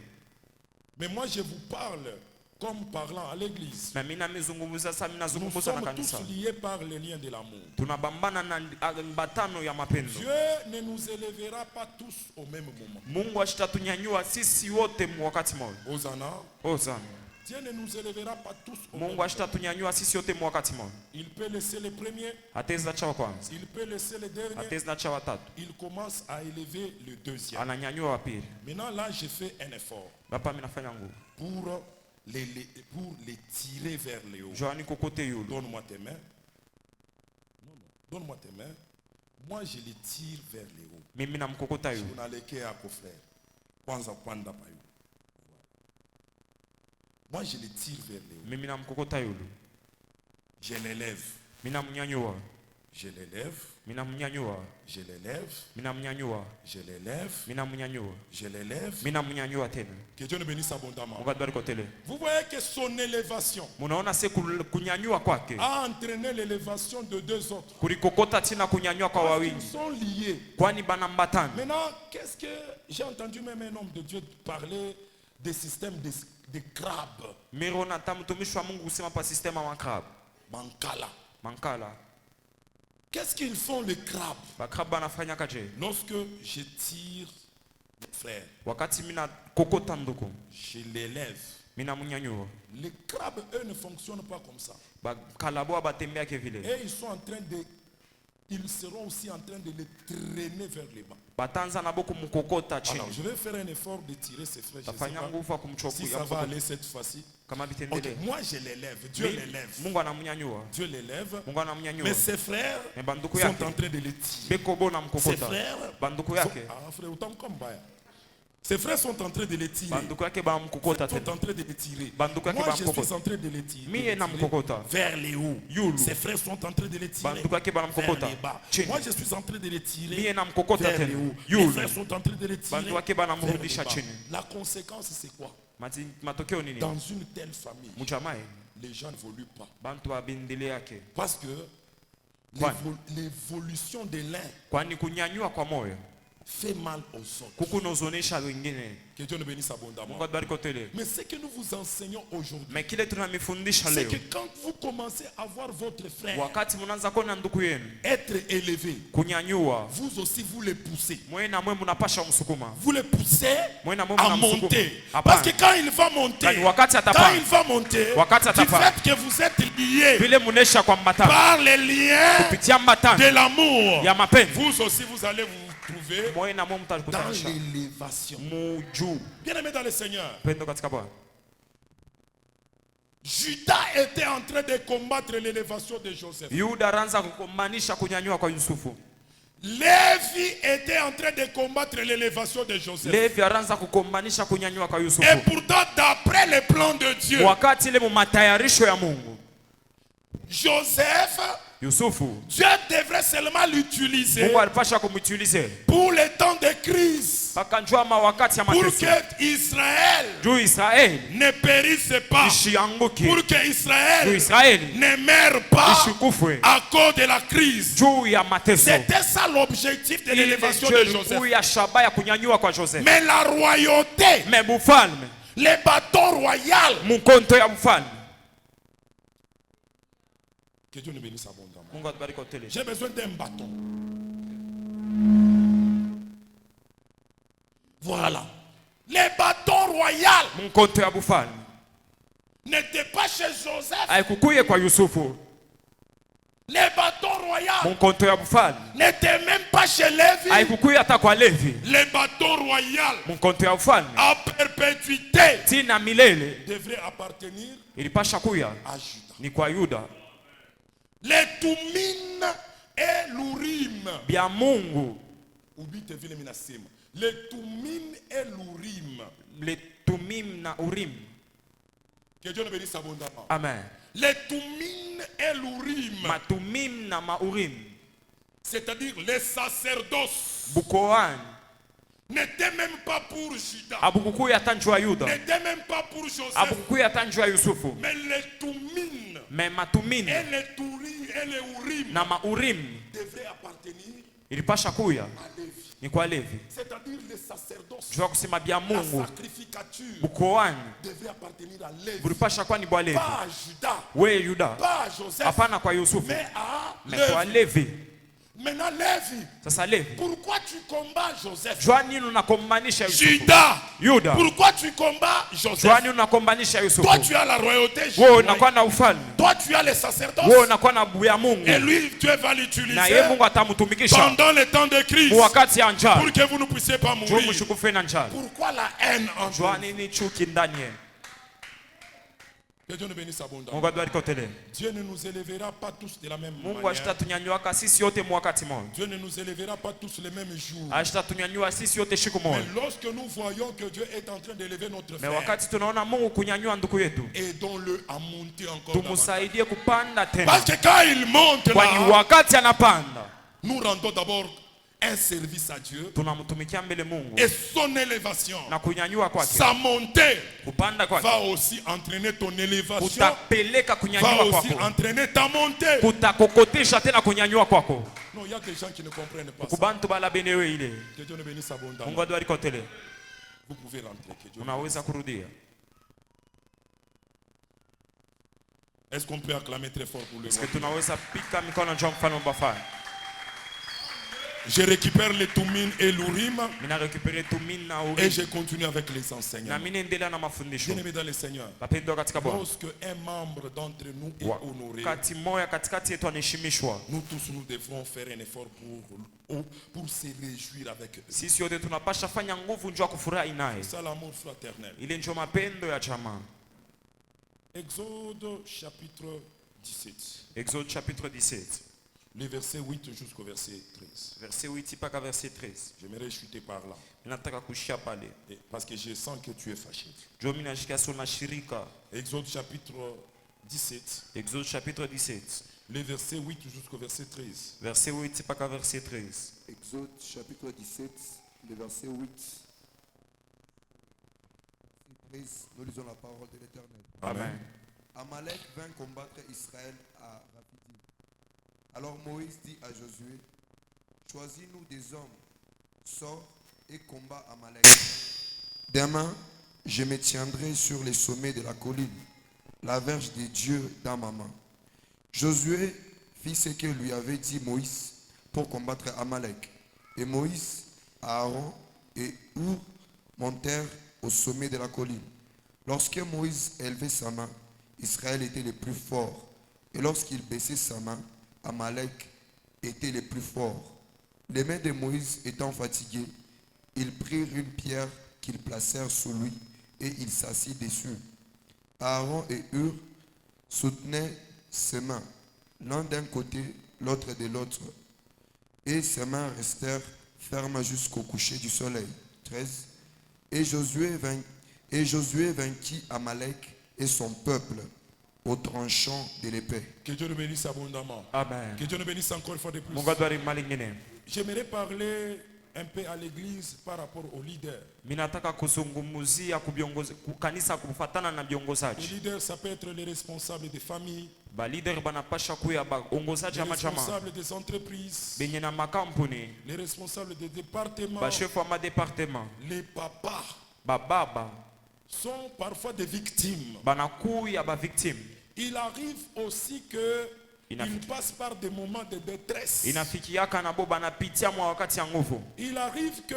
S1: Mais moi, je vous parle comme parlant à l'église.
S2: Na mimi namizungumza sasa,
S1: Nous
S2: ninazungumza na
S1: sommes
S2: kanisa.
S1: tous liés par les liens de l'amour.
S2: Tunabambana na ambatano ya mapendo.
S1: Dieu ne nous élèvera pas tous au même moment.
S2: Mungu ashitatunyanyua sisi wote wakati mmoja.
S1: Hosanna.
S2: Hosanna.
S1: Dieu ne nous élèvera pas tous au même
S2: Mungu
S1: moment.
S2: ashitatunyanyua sisi wote wakati mmoja.
S1: Il peut laisser les premiers,
S2: Ateza cha wa kwanza,
S1: il peut laisser les derniers.
S2: ateza cha watatu,
S1: Il commence à élever le deuxième.
S2: ananyanyua wa pili.
S1: Maintenant, là, j'ai fait un effort
S2: Bapa mimi nafanya nguvu.
S1: pour les tirer vers le haut.
S2: Joani kokote yulu.
S1: Donne-moi tes mains. Non, non. Donne-moi tes mains. Moi, je les tire vers le haut.
S2: Mimi namkokota yulu.
S1: Unalekea yako frère. Kwanza panda pa yule. Moi, je les tire vers le haut.
S2: Mimi namkokota yulu.
S1: Je l'élève.
S2: Mimi namnyanyua.
S1: Je l'élève.
S2: minamnyanyua,
S1: Je l'élève.
S2: minamnyanyua,
S1: Je l'élève.
S2: minamnyanyua,
S1: Je l'élève.
S2: minamnyanyua tena.
S1: Que Dieu nous bénisse abondamment.
S2: Mungu atubariki kwa tele.
S1: Vous voyez que son élévation
S2: Munaona se kunyanyua kwake
S1: a entraîné l'élévation de deux autres.
S2: kulikokota tena kunyanyua kwa
S1: Parce qu'ils
S2: wawili,
S1: sont liés.
S2: kwani banambatana.
S1: Maintenant, qu'est-ce que j'ai entendu même un homme de Dieu parler des systèmes de crabes.
S2: Mirona tamtumishi wa Mungu kusema pa sistema makrab
S1: Mankala.
S2: mankala.
S1: Qu'est-ce qu'ils font les crabes?
S2: Bakrab banafanya kaje?
S1: Lorsque je tire mon frère,
S2: Wakati mina kokota nduku,
S1: je l'élève.
S2: mina mnyanyua.
S1: Les crabes, eux, ne fonctionnent pas comme ça.
S2: Bakalabo batembea ke vile.
S1: Et ils seront aussi en train de les traîner vers le bas.
S2: Batanza na boku mkokota chini.
S1: Alors, je vais faire un effort de tirer ces frères. Je sais
S2: Tafanya
S1: pas
S2: nguvu kumchoku
S1: si ça va aller cette fois-ci.
S2: kama
S1: Ok,
S2: bitendele.
S1: moi je l'élève, Dieu l'élève.
S2: Mungu anamnyanyua.
S1: Dieu l'élève.
S2: Mungu anamnyanyua.
S1: Mais ses frères
S2: Mais banduku
S1: sont
S2: yake
S1: en train de les tirer.
S2: beko bona
S1: Ses
S2: mkokota.
S1: frères
S2: Banduku
S1: sont,
S2: yake.
S1: frère, autant comme Baya. Ses frères sont en train de les tirer.
S2: Banduku yake ba mkokota
S1: Sont
S2: tena.
S1: en train de les tirer.
S2: Banduku yake
S1: Moi
S2: ba
S1: je
S2: mkokota.
S1: suis en train de les tirer.
S2: Mie na mkokota.
S1: Vers les hauts.
S2: Yulu.
S1: Ses frères sont en train de les tirer.
S2: Banduku yake ba
S1: Vers
S2: mkokota.
S1: les bas.
S2: Chini.
S1: Moi je suis en train de les tirer.
S2: Mie na mkokota
S1: Vers les
S2: tena.
S1: hauts.
S2: Yulu.
S1: Les frères sont en train de les tirer.
S2: Banduku yake bana
S1: vers les
S2: mrudisha
S1: bas.
S2: chini.
S1: La conséquence c'est quoi?
S2: Matokeo nini?
S1: Dans une telle famille,
S2: Mujamae
S1: les gens n'évoluent pas.
S2: bantu abindile yake.
S1: Parce que
S2: Kwani?
S1: l'évolution de l'un
S2: Kwani kunyanyua kwa moyo
S1: fait mal aux autres.
S2: kukunozonesha wengine.
S1: Que Dieu nous bénisse abondamment.
S2: Mungu atubariki kwa tele.
S1: Mais ce que nous vous enseignons aujourd'hui,
S2: Mais kile tunamifundisha
S1: c'est
S2: leo,
S1: que quand vous commencez à voir votre frère
S2: wakati mnaanza kuona ndugu yenu
S1: être élevé,
S2: kunyanyua,
S1: vous aussi vous les poussez.
S2: mwe na mwe mnapasha msukuma.
S1: Vous les poussez
S2: Mwe na mwe
S1: à
S2: mnamsukuma.
S1: monter.
S2: Hapana.
S1: Parce que quand il va monter,
S2: Kwani wakati
S1: quand
S2: atapanda,
S1: il va monter,
S2: wakati
S1: du
S2: atapanda,
S1: fait que vous êtes liés
S2: vile munesha kwa mbatano
S1: par les liens
S2: kupitia mbatano
S1: de l'amour,
S2: ya mapenzi,
S1: vous aussi vous allez vous trouver
S2: mwe na mwe
S1: dans
S2: mtakutanisha
S1: l'élévation.
S2: muju.
S1: Bien aimé dans le Seigneur,
S2: Pendo katika Bwana.
S1: Judas était en train de combattre l'élévation de Joseph.
S2: Yuda aranza kukomanisha kunyanyua kwa Yusufu.
S1: Lévi était en train de combattre l'élévation de Joseph.
S2: Levi aranza kukomanisha kunyanyua kwa
S1: Et
S2: Yusufu.
S1: pourtant, d'après les plans de Dieu,
S2: Wakati ile mu matayarisho ya Mungu,
S1: Joseph,
S2: Yusufu
S1: Dieu devrait seulement l'utiliser
S2: Mungu alipasha kumutilize
S1: pour les temps de crise,
S2: pakanjua wakati ya
S1: pour
S2: mateso
S1: que Israël
S2: juu Israeli
S1: ne périsse pas,
S2: ishianguke,
S1: pour que
S2: juu
S1: Israël
S2: Israeli
S1: ne meure pas
S2: ishikufwe
S1: à cause de la crise.
S2: juu ya mateso.
S1: C'était ça l'objectif de
S2: Ile
S1: l'élévation
S2: ndio
S1: de Joseph.
S2: ilikuwa ya shaba ya kunyanyua kwa Joseph.
S1: Mais la royauté,
S2: Me bufalme,
S1: les bâtons royaux,
S2: mkonto ya mfalme.
S1: que Dieu nous bénisse abondamment.
S2: Mungu atubariki kwa tele.
S1: J'ai besoin d'un bâton. Voilà. Les bâtons royaux
S2: Mkonto ya bufalme
S1: n'étaient pas chez Joseph.
S2: haikukuye kwa Yusufu.
S1: Les bâtons royaux
S2: Mkonto ya bufalme
S1: n'étaient même pas chez Lévi.
S2: haikukuye hata kwa Levi.
S1: Les bâtons royaux
S2: Mkonto ya bufalme
S1: à perpétuité
S2: tina milele
S1: devraient appartenir
S2: ilipasha kuya
S1: à Judas.
S2: ni kwa Yuda.
S1: Les Tumim et l'Urim.
S2: Bia Mungu,
S1: Ubite vile minasema. Les Tumim et l'Urim.
S2: le tumim na urim.
S1: Que Dieu nous bénisse abondamment.
S2: Amen.
S1: Les Tumim et l'Urim.
S2: Matumim na maurim.
S1: C'est-à-dire les sacerdoces.
S2: Bukoan
S1: N'étaient même pas pour Judas.
S2: abukukuya tanjwa Yuda.
S1: N'étaient même pas pour Joseph.
S2: Abukukuya tanjwa Yusufu.
S1: Mais les Tumim
S2: Me matumim
S1: et les Turim et les Urim
S2: na maurim
S1: devraient appartenir
S2: ilipasha kuya
S1: à Lévi.
S2: ni kwa Levi.
S1: C'est-à-dire les sacerdoces.
S2: Jua kusema bia
S1: La
S2: Mungu
S1: sacrificature
S2: bukoan
S1: devrait appartenir à Lévi.
S2: bulipasha kwa ni bwa Levi.
S1: Pas à Judas.
S2: We Yuda
S1: Pas à Joseph.
S2: hapana kwa Yusufu,
S1: Mais à
S2: me kwa
S1: Lévi.
S2: Levi.
S1: Maintenant, Lévi,
S2: Sasa Levi,
S1: pourquoi tu combats Joseph?
S2: jua nini unakombanisha Yusufu?
S1: Judas,
S2: Yuda,
S1: pourquoi tu combats Joseph?
S2: jua nini unakombanisha Yusufu?
S1: Toi, tu as la royauté.
S2: Wewe unakuwa na ufalme,
S1: Toi, tu as les sacerdoces.
S2: wewe unakuwa na buya Mungu,
S1: Et lui, Dieu va
S2: na yeye
S1: l'utiliser
S2: Mungu atamtumikisha
S1: pendant les temps de crise
S2: wakati ya njaa,
S1: pour que vous ne puissiez pas
S2: juu
S1: mourir.
S2: mshukufe na njaa.
S1: Pourquoi la haine en
S2: Jua
S1: toi?
S2: nini chuki ndani yenu?
S1: Que Dieu nous bénisse abondamment.
S2: Mungu atubariki.
S1: Dieu ne nous élèvera pas tous de la même
S2: Mungu
S1: manière.
S2: ashitatunyanyuaka sisi yote mwakati mmoja.
S1: Dieu ne nous élèvera pas tous les mêmes jours.
S2: Ashitatunyanyua sisi yote siku moja.
S1: Mais lorsque nous voyons que Dieu est en train d'élever notre
S2: Mais
S1: frère,
S2: wakati tunaona Mungu kunyanyua ndugu yetu,
S1: aidons-le à monter encore davantage.
S2: tumusaidie kupanda tena.
S1: Parce que quand il monte
S2: Kwani
S1: là,
S2: wakati anapanda,
S1: nous rendons d'abord un service à Dieu
S2: tunamtumikia mbele Mungu.
S1: et son élévation,
S2: Na kunyanyua kwake,
S1: sa montée
S2: kupanda kwake
S1: va aussi entraîner ton élévation,
S2: kutapeleka
S1: va
S2: kunyanyua
S1: aussi
S2: kwako,
S1: entraîner ta montée.
S2: kutakokotesha tena kunyanyua kwako.
S1: Non, il y a des gens qui ne comprennent pas ça.
S2: Kubantu bala benewe ile.
S1: Que Dieu nous bénisse abondamment.
S2: Mungu atubariki.
S1: Vous pouvez rentrer. Que Dieu...
S2: Unaweza kurudia.
S1: Est-ce qu'on peut acclamer très fort pour le
S2: Est-ce que
S1: roi?
S2: tunaweza pika mikono juu mfano mbafani?
S1: Je récupère les Toumines et l'Urim
S2: Mina récupérer tumini na
S1: et
S2: uri.
S1: je continue avec les
S2: Na
S1: enseignements.
S2: mimi naendelea na mafundisho.
S1: Bien-aimés dans le Seigneur,
S2: Bapendwa katika Bwana.
S1: lorsque un membre d'entre nous est honoré,
S2: Wakati moya katikati yetu anaheshimishwa,
S1: nous tous nous devrons faire un effort pour se réjouir avec eux.
S2: sisi wote tunapasha fanya nguvu njoo kufurahi naye.
S1: C'est ça l'amour fraternel.
S2: Ile njoo mapendo ya chama.
S1: Exode chapitre 17,
S2: Exode chapitre 17,
S1: le verset 8 jusqu'au verset 13.
S2: verset 8 mpaka verset 13.
S1: J'aimerais chuter par là,
S2: Ninataka kushia pale.
S1: parce que je sens que tu es fâché.
S2: Njoo mimi nashika soma shirika.
S1: Exode chapitre 17,
S2: Exode chapitre 17,
S1: le verset 8 jusqu'au verset 13.
S2: verset 8 mpaka verset 13.
S4: Exode chapitre 17, le verset 8. 13, nous lisons la parole de l'Éternel.
S2: Amen.
S4: Amalek vint combattre Israël à Raphidim. Alors Moïse dit à Josué, choisis-nous des hommes, sors et combat Amalek. Demain, je me tiendrai sur les sommets de la colline, la verge des dieux dans ma main. Josué fit ce que lui avait dit Moïse pour combattre Amalek. Et Moïse, Aaron et Hur montèrent au sommet de la colline. Lorsque Moïse élevait sa main, Israël était le plus fort. Et lorsqu'il baissait sa main, Amalek était le plus fort. Les mains de Moïse étant fatiguées, ils prirent une pierre qu'ils placèrent sous lui et il s'assit dessus. Aaron et Hur soutenaient ses mains, l'un d'un côté, l'autre de l'autre. Et ses mains restèrent fermes jusqu'au coucher du soleil. 13. Et Josué vainquit Amalek et son peuple au tranchant de l'épée.
S1: Que Dieu nous bénisse abondamment.
S2: Amen.
S1: Que Dieu nous bénisse encore une fois de plus.
S2: Mungu atubariki mali nyingine.
S1: J'aimerais parler un peu à l'église par rapport aux leaders.
S2: Minataka kuzungumzia kanisa kufuatana na
S1: Les
S2: viongozaji.
S1: leaders, ça peut être les responsables des familles,
S2: Ba leader banapasha kuya baongozaji
S1: les
S2: ama chama.
S1: responsables des entreprises,
S2: Benye na makampuni,
S1: les responsables des départements,
S2: ba chef wa département,
S1: les papas
S2: ba baba
S1: sont parfois des victimes.
S2: banakuya ba victime.
S1: Il arrive aussi que
S2: Inafiki-
S1: ils passent par des moments de détresse.
S2: Inafikiaka nabo banapitia mwa wakati ya nguvu.
S1: Il arrive que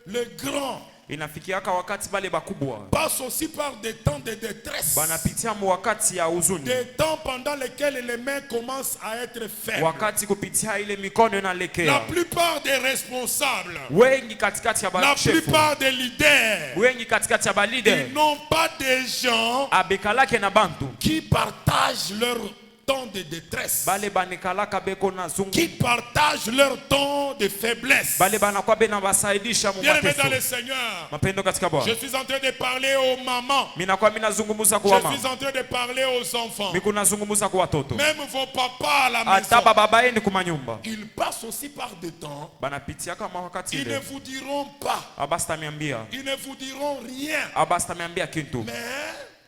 S1: le grand
S2: Inafikiaka wakati bale bakubwa
S1: passe aussi par des temps de détresse.
S2: banapitia mwa wakati ya huzuni.
S1: Des temps pendant lesquels les mains commencent à être faibles.
S2: Wakati kupitia ile mikono
S1: La
S2: inalekea.
S1: plupart des responsables,
S2: Wengi katikati ya
S1: la
S2: ba chef,
S1: plupart des leaders,
S2: wengi katikati ya ba
S1: ils
S2: leader
S1: n'ont pas des gens
S2: abekalake na bantu
S1: qui partagent leur temps de détresse,
S2: bale banekalaka beko na
S1: qui
S2: zungu
S1: partagent leur temps de faiblesse.
S2: bale banakuwa bena basaidisha mu
S1: Bien-aimés dans le
S2: mateso.
S1: Seigneur,
S2: Mapendo katika
S1: je
S2: Bwana.
S1: suis en train de parler aux mamans,
S2: Minakuwa minazungumuza
S1: je
S2: kwa mama.
S1: suis en train de parler aux enfants,
S2: Miku nazungumuza kwa watoto.
S1: même vos papas à la
S2: Ata
S1: maison.
S2: baba yenu kumanyumba.
S1: Ils passent aussi par des temps,
S2: Banapitia kama wakati
S1: ils ne
S2: ile.
S1: vous diront pas,
S2: Abastamiambia.
S1: ils ne vous diront rien,
S2: Abastamiambia kintu.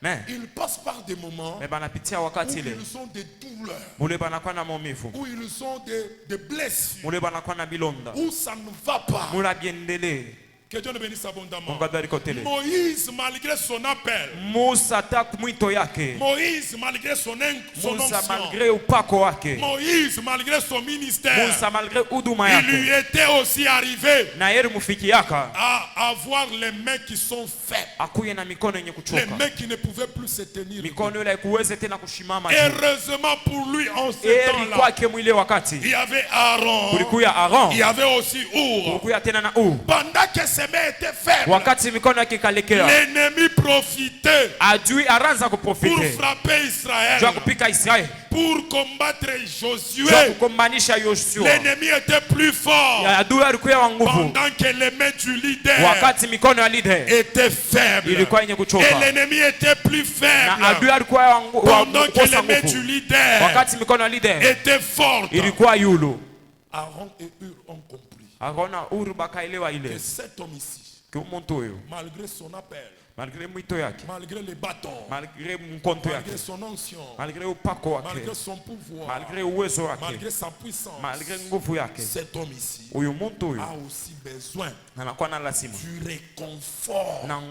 S1: mais ils passent par des moments
S2: Me banapitia
S1: où
S2: wakati ile.
S1: ils ont des douleurs,
S2: Mule banakuwa na maumivu.
S1: où ils ont des blessures,
S2: Mule banakuwa na bilonda.
S1: où ça ne va pas.
S2: Mula biendele.
S1: Que Dieu nous bénisse abondamment.
S2: Mungu abariki tele.
S1: Moïse, malgré son appel,
S2: Musa tak mwito yake.
S1: Moïse, malgré son
S2: Musa
S1: onction,
S2: malgré upako wake.
S1: Moïse, malgré son ministère,
S2: Musa malgré huduma
S1: il lui
S2: yake.
S1: était aussi arrivé
S2: Na yeye mufikiaka.
S1: à avoir les mains qui sont faibles,
S2: Akuye na mikono yenye
S1: les
S2: kuchoka.
S1: mains qui ne pouvaient plus se tenir.
S2: Mikono ile haikuweza tena kushimama.
S1: Heureusement pour lui, en ce
S2: Eri
S1: temps-là,
S2: kwake mwile wakati.
S1: il y avait Aaron,
S2: Kulikuya Aaron.
S1: il y avait aussi Our.
S2: Kulikuya tena na U.
S1: Pendant que ces mains étaient faibles,
S2: wakati mikono yake ikalekea,
S1: l'ennemi profitait
S2: adui araanza
S1: pour
S2: kuprofite
S1: frapper Israël,
S2: juu ya kupika Israeli,
S1: pour combattre
S2: juu ya
S1: Josué.
S2: kukombanisha Yoshua.
S1: L'ennemi était plus fort
S2: Adui alikuwa wa nguvu
S1: pendant que les mains du leader
S2: wakati mikono ya leader
S1: étaient faibles.
S2: ilikuwa yenye
S1: Et
S2: kuchoka,
S1: l'ennemi était plus
S2: na adui
S1: faible
S2: alikuwa wa
S1: pendant que
S2: kukosa
S1: les mains du
S2: nguvu
S1: leader
S2: wakati mikono ya leader
S1: étaient fortes.
S2: ilikuwa yulu.
S1: Aaron et Hur ont compris
S2: Akaona Uru bakaelewa
S1: que
S2: ile
S1: cet homme ici,
S2: kiumuntu huyo,
S1: malgré son appel,
S2: malgré mwito yake,
S1: malgré les bâtons,
S2: malgré mkonto yake,
S1: malgré son onction,
S2: malgré upako wake,
S1: malgré son pouvoir,
S2: malgré uwezo wake,
S1: malgré sa puissance,
S2: malgré nguvu yake,
S1: cet homme ici
S2: huyu muntu
S1: a
S2: huyo
S1: aussi besoin
S2: anakuwa na lazima
S1: du réconfort.
S2: na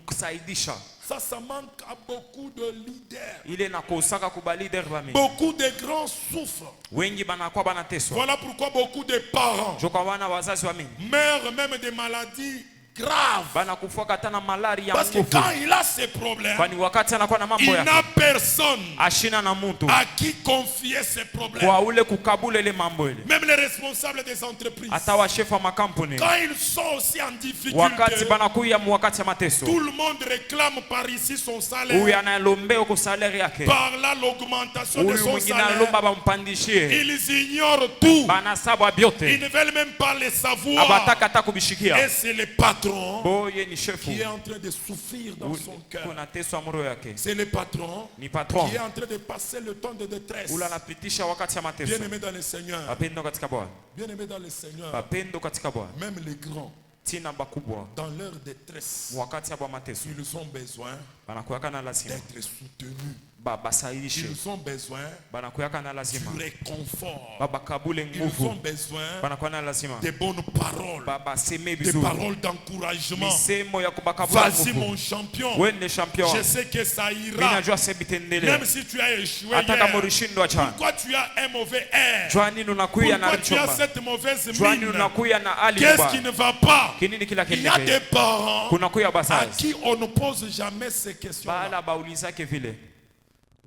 S2: kumsaidisha.
S1: Ça manque à beaucoup de leaders.
S2: Ile nakosaka kuba leader bami
S1: Beaucoup de grands souffrent.
S2: wengi banakuwa banateswa,
S1: Voilà pourquoi beaucoup de parents
S2: joka wana wazazi wa mingi
S1: meurent même des maladies graves.
S2: banakufuaka hata na malaria
S1: Parce que
S2: nguvu,
S1: quand il a ces problèmes,
S2: kwani wakati anakuwa na
S1: il
S2: mambo
S1: n'a
S2: yake
S1: personne
S2: ashina na mtu
S1: à qui confier ses problèmes.
S2: kwa ule kukabule ile mambo ile.
S1: Même les responsables des entreprises,
S2: Hata washefu wa makampuni
S1: quand ils sont aussi en
S2: wakati
S1: difficulté,
S2: banakuya wakati ya mateso,
S1: tout le monde réclame par ici son
S2: huyu
S1: salaire,
S2: analombea kwa salari yake,
S1: par là l'augmentation de
S2: huyu
S1: son
S2: mwingine
S1: salaire.
S2: analomba bampandishie,
S1: Ils ignorent tout.
S2: banasabwa
S1: Ils
S2: byote,
S1: ne veulent même pas les savoir.
S2: abataka hata
S1: Et
S2: kubishikia.
S1: c'est le patron
S2: Boye ni shefu
S1: qui est en train de souffrir dans son cœur.
S2: kuna teswa moro yake,
S1: C'est le patron
S2: ni patron
S1: qui est en train de passer le temps de détresse.
S2: ule anapitisha wakati ya mateso.
S1: Bien-aimé dans le Seigneur,
S2: Bapendo katika Bwana,
S1: bien-aimé dans le Seigneur,
S2: bapendo katika Bwana,
S1: même les grands,
S2: tina bakubwa
S1: dans leur détresse,
S2: wakati ya bwa mateso
S1: ils ont besoin
S2: banakuwaka na lazima
S1: d'être soutenus.
S2: basaidishe,
S1: Ils ont besoin
S2: banakuwaka na lazima
S1: du réconfort.
S2: babakabule
S1: Ils ont
S2: nguvu,
S1: besoin
S2: banakuwa na lazima
S1: des bonnes paroles,
S2: babaseme
S1: des
S2: vizuri,
S1: paroles d'encouragement.
S2: misemo ya kubakabula
S1: Vas-y
S2: nguvu.
S1: mon champion,
S2: Wewe ni champion,
S1: je sais que ça
S2: mimi
S1: ira.
S2: najua sasa bitendele,
S1: Même si tu as échoué
S2: hata kama
S1: hier,
S2: ulishindwa jana,
S1: pourquoi tu as un mauvais air?
S2: jua nini unakuya na
S1: Pourquoi tu as
S2: richomba,
S1: cette mauvaise
S2: jua nini
S1: mine?
S2: unakuya na hali
S1: Qu'est-ce
S2: mbaya,
S1: qui ne va pas?
S2: kinini kila
S1: Il y a des
S2: kendeke,
S1: parents
S2: kunakuya
S1: à
S2: bazazi
S1: qui on ne pose jamais ces questions-là.
S2: bala baulizake vile.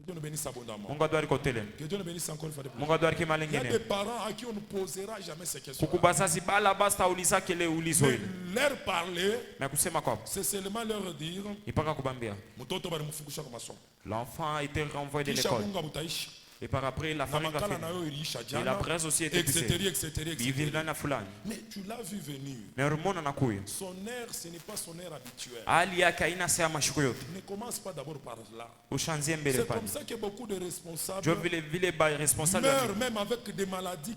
S1: Que Dieu nous bénisse abondamment.
S2: Mungu adwari kotele,
S1: Que Dieu nous bénisse encore une fois de plus.
S2: Mungu adwari
S1: Il y a des
S2: kimalengine
S1: parents à qui on ne posera jamais ces questions.
S2: kukubazazi bala basta ulizake le ulizo
S1: Mais
S2: ile
S1: leur parler,
S2: na kusema kwako
S1: c'est seulement leur dire,
S2: ipaka kubambia
S1: mtoto balimufungusha kwa masomo.
S2: l'enfant a été renvoyé de
S1: Kisha
S2: l'école
S1: Mungu abutaishi.
S2: et par après la
S1: Na
S2: famille
S1: makala
S2: a
S1: na
S2: fait
S1: yo iliisha
S2: et la
S1: jana,
S2: presse aussi était
S1: etc.,
S2: poussée
S1: etc., etc.
S2: bivilana na fulani
S1: Mais tu l'as vu venir.
S2: na rumona nakuya
S1: Son air, ce n'est pas son air habituel.
S2: hali yake haina saa mashiko yote,
S1: Ne commence pas d'abord par là.
S2: ushanzie mbele
S1: C'est
S2: pale.
S1: comme ça que beaucoup de responsables
S2: Jo vile vile ba responsable
S1: meurent même avec des maladies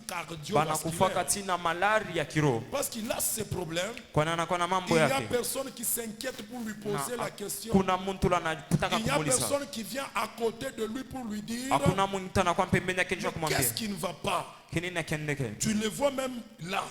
S2: banakufaka
S1: cardiovasculaires.
S2: tina malaria ya kiroho,
S1: Parce qu'il a ces problèmes.
S2: kwani anakuwa na
S1: Il
S2: mambo
S1: n'y a
S2: yake
S1: personne qui s'inquiète pour lui poser
S2: na
S1: la question.
S2: kuna muntu la anataka
S1: Il n'y a
S2: kumuuliza,
S1: personne qui vient à côté de lui pour lui dire
S2: hakuna muntu anakuwa pembeni yake njoo
S1: mais
S2: kumwambia
S1: qu'est-ce qui ne va pas.
S2: kinini akiendeke.
S1: Tu le vois même là.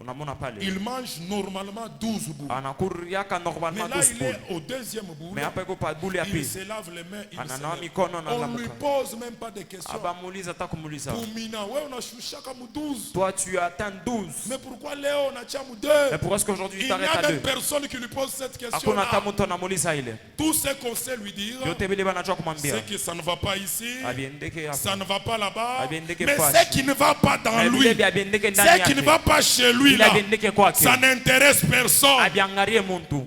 S2: Unamwona pale
S1: Il mange normalement 12 bouts.
S2: anakuriaka
S1: Mais
S2: normalement
S1: là,
S2: 12
S1: il
S2: boules,
S1: est au deuxième bout.
S2: mais hapa iko pa buli ya
S1: Il
S2: pili
S1: se lave les mains. Il se
S2: ananawa
S1: lève.
S2: mikono na
S1: On ne lui
S2: lamuka,
S1: pose même pas de questions.
S2: abamuuliza hata kumuuliza,
S1: Kumina, ouais, on a choucha comme 12.
S2: toi tu atteins 12,
S1: Mais pourquoi Léo, on a tchamu 2?
S2: mais pourquoi est-ce qu'aujourd'hui
S1: Il
S2: tu
S1: n'y
S2: t'arrêtes
S1: a
S2: à
S1: même
S2: 2?
S1: personne qui lui pose cette
S2: Hakuna
S1: question-là.
S2: hata mtu anamuuliza ile
S1: Tout ce qu'on sait lui dire,
S2: yote vile banajua kumwambia
S1: c'est que ça ne va pas ici,
S2: abiendeke hapa,
S1: ça ne va pas là-bas.
S2: Abiendeke
S1: Mais
S2: pale.
S1: ce qui ne va pas dans
S2: na
S1: lui,
S2: vile vya abiendeke ndani
S1: ce qui ne
S2: yake
S1: va pas chez lui,
S2: ile
S1: là,
S2: abiendeke kwake,
S1: ça n'intéresse personne.
S2: abiangalie muntu.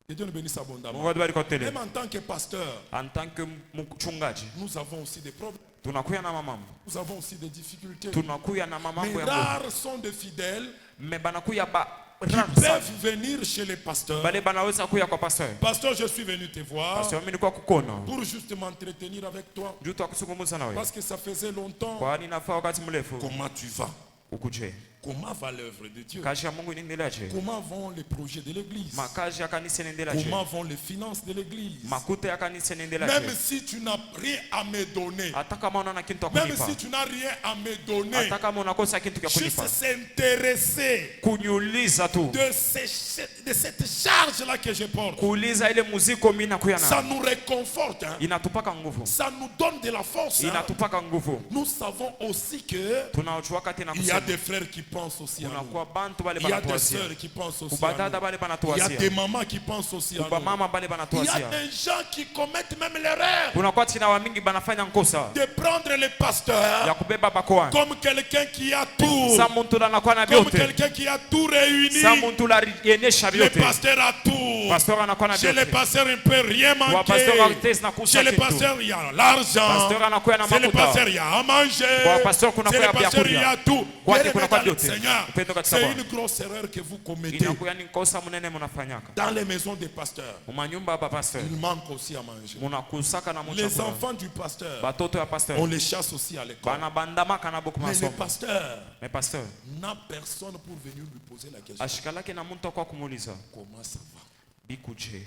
S1: Que Dieu nous bénisse abondamment.
S2: Mungu adwari kotele,
S1: Même en tant que pasteur,
S2: en tant que mchungaji
S1: nous avons aussi des problèmes.
S2: tunakuya na mamambo,
S1: Nous avons aussi des difficultés.
S2: tunakuya na
S1: Mais
S2: mamambo ya nguvu,
S1: rares sont des fidèles
S2: me banakuya ba
S1: qui
S2: rare sana
S1: peuvent venir chez les pasteurs.
S2: bale banaweza kuya kwa pasteur.
S1: Pasteur, je suis venu te voir
S2: Pasteur, mimi nilikuwa kukona
S1: pour juste m'entretenir avec toi.
S2: juu twakuzungumza na wewe,
S1: Parce que ça faisait longtemps.
S2: kwani nafaa wakati mrefu
S1: Comment tu vas?
S2: ukuje.
S1: Comment va l'œuvre de Dieu?
S2: Kazi ya Mungu inaendeleaje?
S1: Comment vont les projets de l'église?
S2: Makazi ya kanisa inaendeleaje?
S1: Comment vont les finances de l'église?
S2: Makuta ya kanisa
S1: Même
S2: inaendeleaje?
S1: si tu n'as rien à me donner,
S2: Hata kama unaona kitu cha
S1: même
S2: kunipa,
S1: si tu n'as rien à me donner,
S2: hata kama unakosa kitu cha
S1: juste
S2: kunipa,
S1: s'intéresser
S2: kuniuliza tu,
S1: de cette charge-là que je porte,
S2: kuuliza ile muziko mimi nakuya
S1: ça
S2: na
S1: nous réconforte, hein.
S2: inatupaka nguvu,
S1: Ça nous donne de la force, hein.
S2: inatupaka nguvu.
S1: Nous savons aussi que
S2: Tunaochwaka tena
S1: il y a
S2: kusema
S1: des frères qui pensent aussi à nous.
S2: kunakuwa bantu bale
S1: Il y a des
S2: banatuwazia,
S1: sœurs qui pensent aussi à
S2: kubadada
S1: nous.
S2: bale
S1: Il y a
S2: banatuwazia,
S1: des mamans qui pensent aussi à nous.
S2: kubamama bale
S1: Il y a
S2: banatuwazia.
S1: des gens qui commettent même l'erreur
S2: Kunakuwa tina wa mingi banafanya nkosa
S1: de prendre le
S2: ya
S1: pasteur
S2: kubeba bakoani
S1: comme quelqu'un qui a tout,
S2: sa muntu anakuwa na
S1: comme
S2: vyote,
S1: quelqu'un qui a tout réuni.
S2: sa muntu yenesha
S1: Le
S2: vyote.
S1: pasteur a tout.
S2: Pastor anakuwa na
S1: Chez le
S2: vyote,
S1: pasteur, il ne peut rien
S2: wa pastor
S1: manquer.
S2: akitezi na kusa
S1: Chez le
S2: kitu.
S1: pasteur, il y a l'argent.
S2: Pastor anakuwa na
S1: C'est le
S2: makuta.
S1: pasteur, il y a à manger.
S2: Kwa pastor kuna
S1: C'est
S2: kuya
S1: le pasteur, il y
S2: vyakulia.
S1: a tout.
S2: Kwake
S1: Bien-aimés
S2: kuna kwa
S1: dans le
S2: vyote.
S1: Seigneur,
S2: Upendo katika
S1: c'est
S2: Bwana.
S1: une grosse erreur que vous commettez.
S2: Inakuwa ni kosa munene munafanyaka.
S1: Dans les maisons des pasteurs,
S2: Mumanyumba hapa pastor,
S1: il manque aussi à manger.
S2: munakusaka na
S1: Les
S2: muchakula.
S1: enfants du pasteur,
S2: Batoto ya pastor
S1: on les chasse aussi à l'école.
S2: bana bandamaka na boku
S1: Mais le
S2: masomo.
S1: pasteur
S2: Mais pastor
S1: n'a personne pour venir lui poser la question.
S2: ashikalake na muntu kwa kumuuliza
S1: Comment ça va?
S2: bikuje.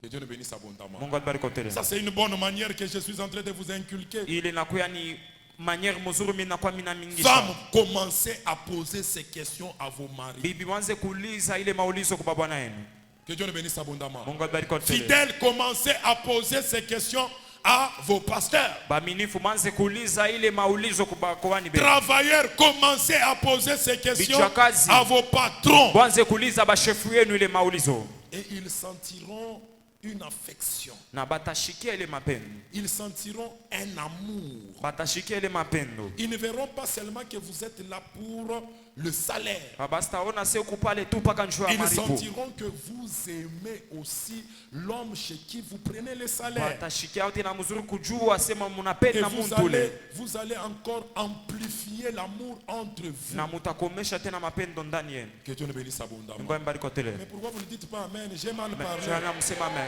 S1: Que Dieu nous bénisse abondamment.
S2: Mungu atubariki kote.
S1: Ça, c'est une bonne manière que je suis en train de vous inculquer.
S2: Ile nakuya ni manière mzuri mimi nakuwa mina mingisha.
S1: Femmes, commencez à poser ces questions à vos maris.
S2: Bibi wanze kuuliza ile maulizo kwa bwana yenu.
S1: Que Dieu nous bénisse abondamment.
S2: Mungu atubariki kote.
S1: Fidèles, commencez à poser ces questions à vos pasteurs.
S2: Baminifu manze kuuliza ile maulizo kwa kwani bebe.
S1: Travailleurs, commencez à poser ces questions
S2: Bichakazi.
S1: à vos patrons.
S2: Wanze kuuliza bashefu yenu ile maulizo.
S1: Et ils sentiront une affection.
S2: Na batashikia ile mapendo.
S1: Ils sentiront un amour.
S2: Batashikia ile mapendo.
S1: Ils ne verront pas seulement que vous êtes là pour le salaire.
S2: Bastaona sio kupale tu paka njoo ya
S1: Ils
S2: maripo.
S1: sentiront que vous aimez aussi l'homme chez qui vous prenez le salaire.
S2: Batashikia wote na mzuri kujua sema
S1: Et
S2: munapenda muntu ule.
S1: vous allez encore amplifier l'amour entre vous.
S2: Na mutakomesha tena mapendo ndani yenu.
S1: Que Dieu nous bénisse abondamment.
S2: Mungu ambariki kote.
S1: Mais pourquoi vous ne dites pas Amen? J'ai mal parlé.
S2: Jana msema amen.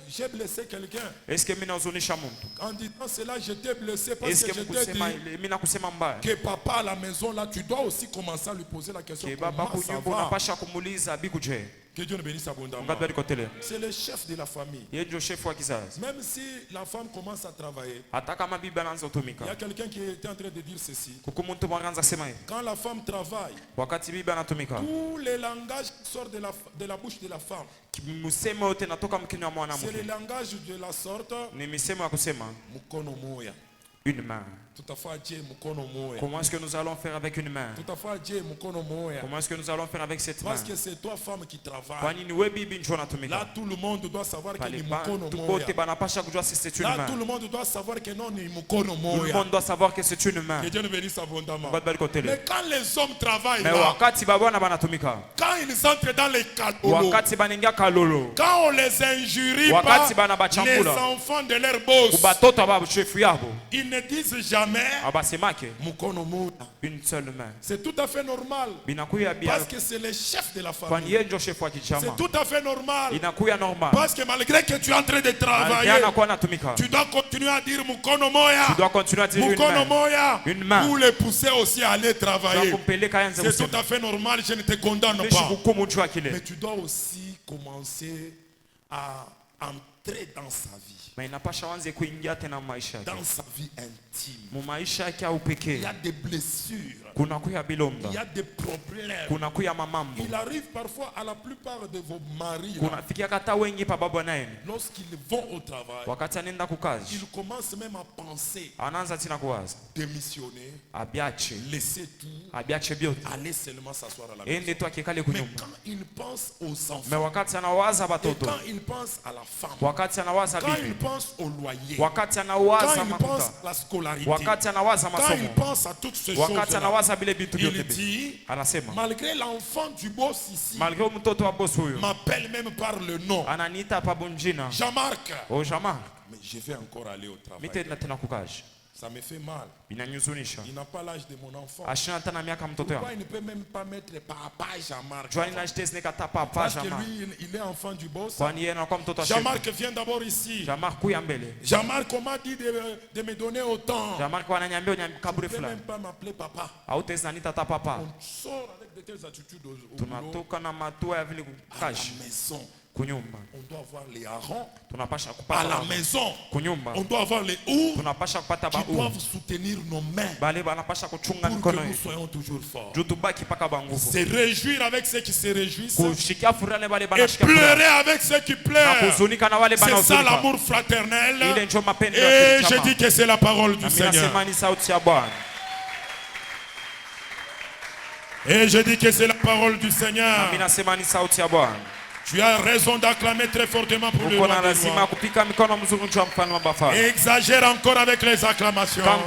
S1: J'ai blessé quelqu'un.
S2: Est-ce que mimi nahuzunisha muntu?
S1: En disant cela, je t'ai blessé parce
S2: Est-ce
S1: que
S2: que
S1: je t'ai
S2: mkusema
S1: dit
S2: mimi nakusema mbaya?
S1: que papa à la maison là, tu dois aussi commencer à lui poser la question.
S2: Ke baba
S1: Comment ça
S2: kunyumba
S1: va?
S2: unapasha kumuuliza bikuje.
S1: Que Dieu nous bénisse abondamment.
S2: Mungu ambariki kote.
S1: C'est le chef de la famille.
S2: Yeye ndio chef wa kizazi.
S1: Même si la femme commence à travailler,
S2: Hata kama bibi anaanza
S1: il y
S2: kutumika.
S1: a quelqu'un qui était en train de dire ceci.
S2: Kuku muntu mwanza sema hivi.
S1: Quand la femme travaille,
S2: Wakati bibi anatumika.
S1: tous les langages qui sortent de la bouche de la femme,
S2: Msemo yote natoka mkinywa wa
S1: c'est le
S2: mwanamke.
S1: langage de la sorte
S2: Ni misemo ya kusema
S1: mukono moya.
S2: une main.
S1: Tout à fait Dieu mukono moya.
S2: Comment est-ce que nous allons faire avec une main?
S1: Tout à fait Dieu mukono moya.
S2: Comment est-ce que nous allons faire avec cette main?
S1: Parce que c'est toi femme qui travaille.
S2: Kwani ni wewe bibi njoo natumika.
S1: Là tout le monde doit savoir que
S2: Pale
S1: ni mukono
S2: bantu
S1: moya.
S2: bote banapasha kujua si c'est une
S1: Là
S2: main.
S1: tout le monde doit savoir que non ni mukono
S2: Tout le
S1: moya.
S2: monde doit savoir que c'est une main.
S1: Que Dieu nous bénisse abondamment.
S2: Mungu atubariki kote.
S1: Mais quand les hommes travaillent
S2: Mais
S1: là,
S2: wakati babwana banatumika.
S1: quand ils entrent dans les cadeaux,
S2: Wakati banaingia kalolo.
S1: quand on les injurie
S2: Wakati
S1: pas,
S2: bana
S1: les
S2: bachambula.
S1: enfants de leur boss,
S2: Kubatoto aba chefu yabo.
S1: ils ne disent jamais
S2: Abasemake
S1: mukono moya.
S2: une seule main.
S1: C'est tout à fait normal.
S2: Binakuya bien.
S1: Parce que c'est le chef de la
S2: Kwani
S1: famille.
S2: yeye ndio chef wa
S1: C'est
S2: kichama.
S1: tout à fait normal.
S2: Inakuya normal.
S1: Parce que malgré que tu es en train de travailler,
S2: Malgré anakuwa anatumika.
S1: tu dois continuer à dire mukono moya.
S2: Tu dois continuer à dire une
S1: Mukono
S2: main.
S1: moya.
S2: Une main.
S1: Pour les pousser aussi à aller
S2: Tu dois
S1: travailler.
S2: kumpeleka yanze
S1: C'est tout
S2: kusema.
S1: à fait normal, je ne te condamne
S2: Nishi
S1: pas.
S2: hukumu juu ya kile.
S1: Mais tu dois aussi commencer à entrer dans sa vie.
S2: Na inapasha wanze kuingia tena maisha yake.
S1: Dans sa vie intime.
S2: Mu maisha yake ya
S1: Il
S2: upekee.
S1: y a des blessures.
S2: Kuna kuya bilonda.
S1: Il y a des problèmes.
S2: Kuna kuya mamambo.
S1: Il arrive parfois à la plupart de vos maris, là,
S2: Kuna fikia kata wengi pa baba naye.
S1: lorsqu'ils vont au travail,
S2: Wakati anaenda kukazi.
S1: ils commencent même à penser
S2: Anaanza tena kuwaza.
S1: démissionner,
S2: Abiache.
S1: laisser tout,
S2: Abiache byote.
S1: aller seulement s'asseoir à la maison.
S2: Ende tu akikale
S1: Mais
S2: kunyumba.
S1: quand ils pensent aux
S2: Mais
S1: enfants,
S2: wakati anawaza
S1: et
S2: batoto.
S1: quand ils pensent à la femme,
S2: Wakati anawaza
S1: quand ils
S2: bibi.
S1: pensent au loyer,
S2: Wakati
S1: quand
S2: anawaza
S1: ils pensent
S2: makuta.
S1: à la scolarité,
S2: Wakati anawaza
S1: quand ils
S2: masomo.
S1: pensent à toutes ces
S2: Wakati
S1: choses-là,
S2: anawaza bile vitu
S1: il
S2: vyote.
S1: dit,
S2: Anasema.
S1: malgré l'enfant du boss ici,
S2: Malgré mtoto wa boss huyo.
S1: m'appelle même par le nom,
S2: Ananiita pa bunjina.
S1: Jean-Marc.
S2: O jamaa.
S1: Mais je vais encore aller au travail.
S2: Mite tena kukaji.
S1: Ça me fait mal.
S2: Inanyuzunisha.
S1: Il n'a pas l'âge de mon enfant.
S2: Ashina tena miaka mtoto
S1: Pourquoi
S2: yangu.
S1: il ne peut même pas mettre papa Jean-Marc?
S2: Joani na jitezi nikata papa
S1: Parce que
S2: jamaa.
S1: lui, il est enfant du boss.
S2: Kwani yeye anakuwa mtoto wa shefu.
S1: Jean-Marc, viens d'abord ici.
S2: Jamaa kuya mbele.
S1: Jean-Marc, on m'a dit de me donner autant.
S2: Jamaa kwa ananiambia
S1: Tu ne
S2: kaburi
S1: peux même
S2: fulani.
S1: pas m'appeler papa.
S2: Hautezi nanita ta papa.
S1: On sort avec de telles attitudes au boulot.
S2: Tunatoka na matua ya vile
S1: À la
S2: kukashi
S1: maison,
S2: kunyumba.
S1: on doit avoir les harons.
S2: Tunapasha
S1: À
S2: kupata
S1: la maison,
S2: kunyumba.
S1: on doit avoir les ours
S2: Tunapasha kupata
S1: qui
S2: ba
S1: doivent soutenir nos mains
S2: bale banapasha kuchunga
S1: pour que
S2: mikono
S1: nous
S2: yetu.
S1: soyons toujours forts.
S2: Juu tubaki paka banguvu.
S1: Se réjouir avec ceux qui se réjouissent
S2: Kushikia furale bale
S1: et
S2: banashika furaha.
S1: pleurer avec ceux qui
S2: Na
S1: pleurent.
S2: kuzunika na wale
S1: C'est ça
S2: banaozunika.
S1: l'amour
S2: Ile
S1: fraternel.
S2: ndio mapendo
S1: Et
S2: ya
S1: je
S2: chama.
S1: dis que c'est la parole du
S2: Na mimi
S1: Seigneur.
S2: nasema ni sauti ya Bwana.
S1: Et je dis que c'est la parole du Seigneur.
S2: Mimi nasema ni sauti ya Bwana.
S1: Tu as raison d'acclamer très fortement pour le
S2: Uko
S1: roi
S2: na
S1: des
S2: lazima
S1: rois.
S2: kupika mikono mzuri juu ya mfalme wa mabafalme.
S1: Exagère encore avec les acclamations.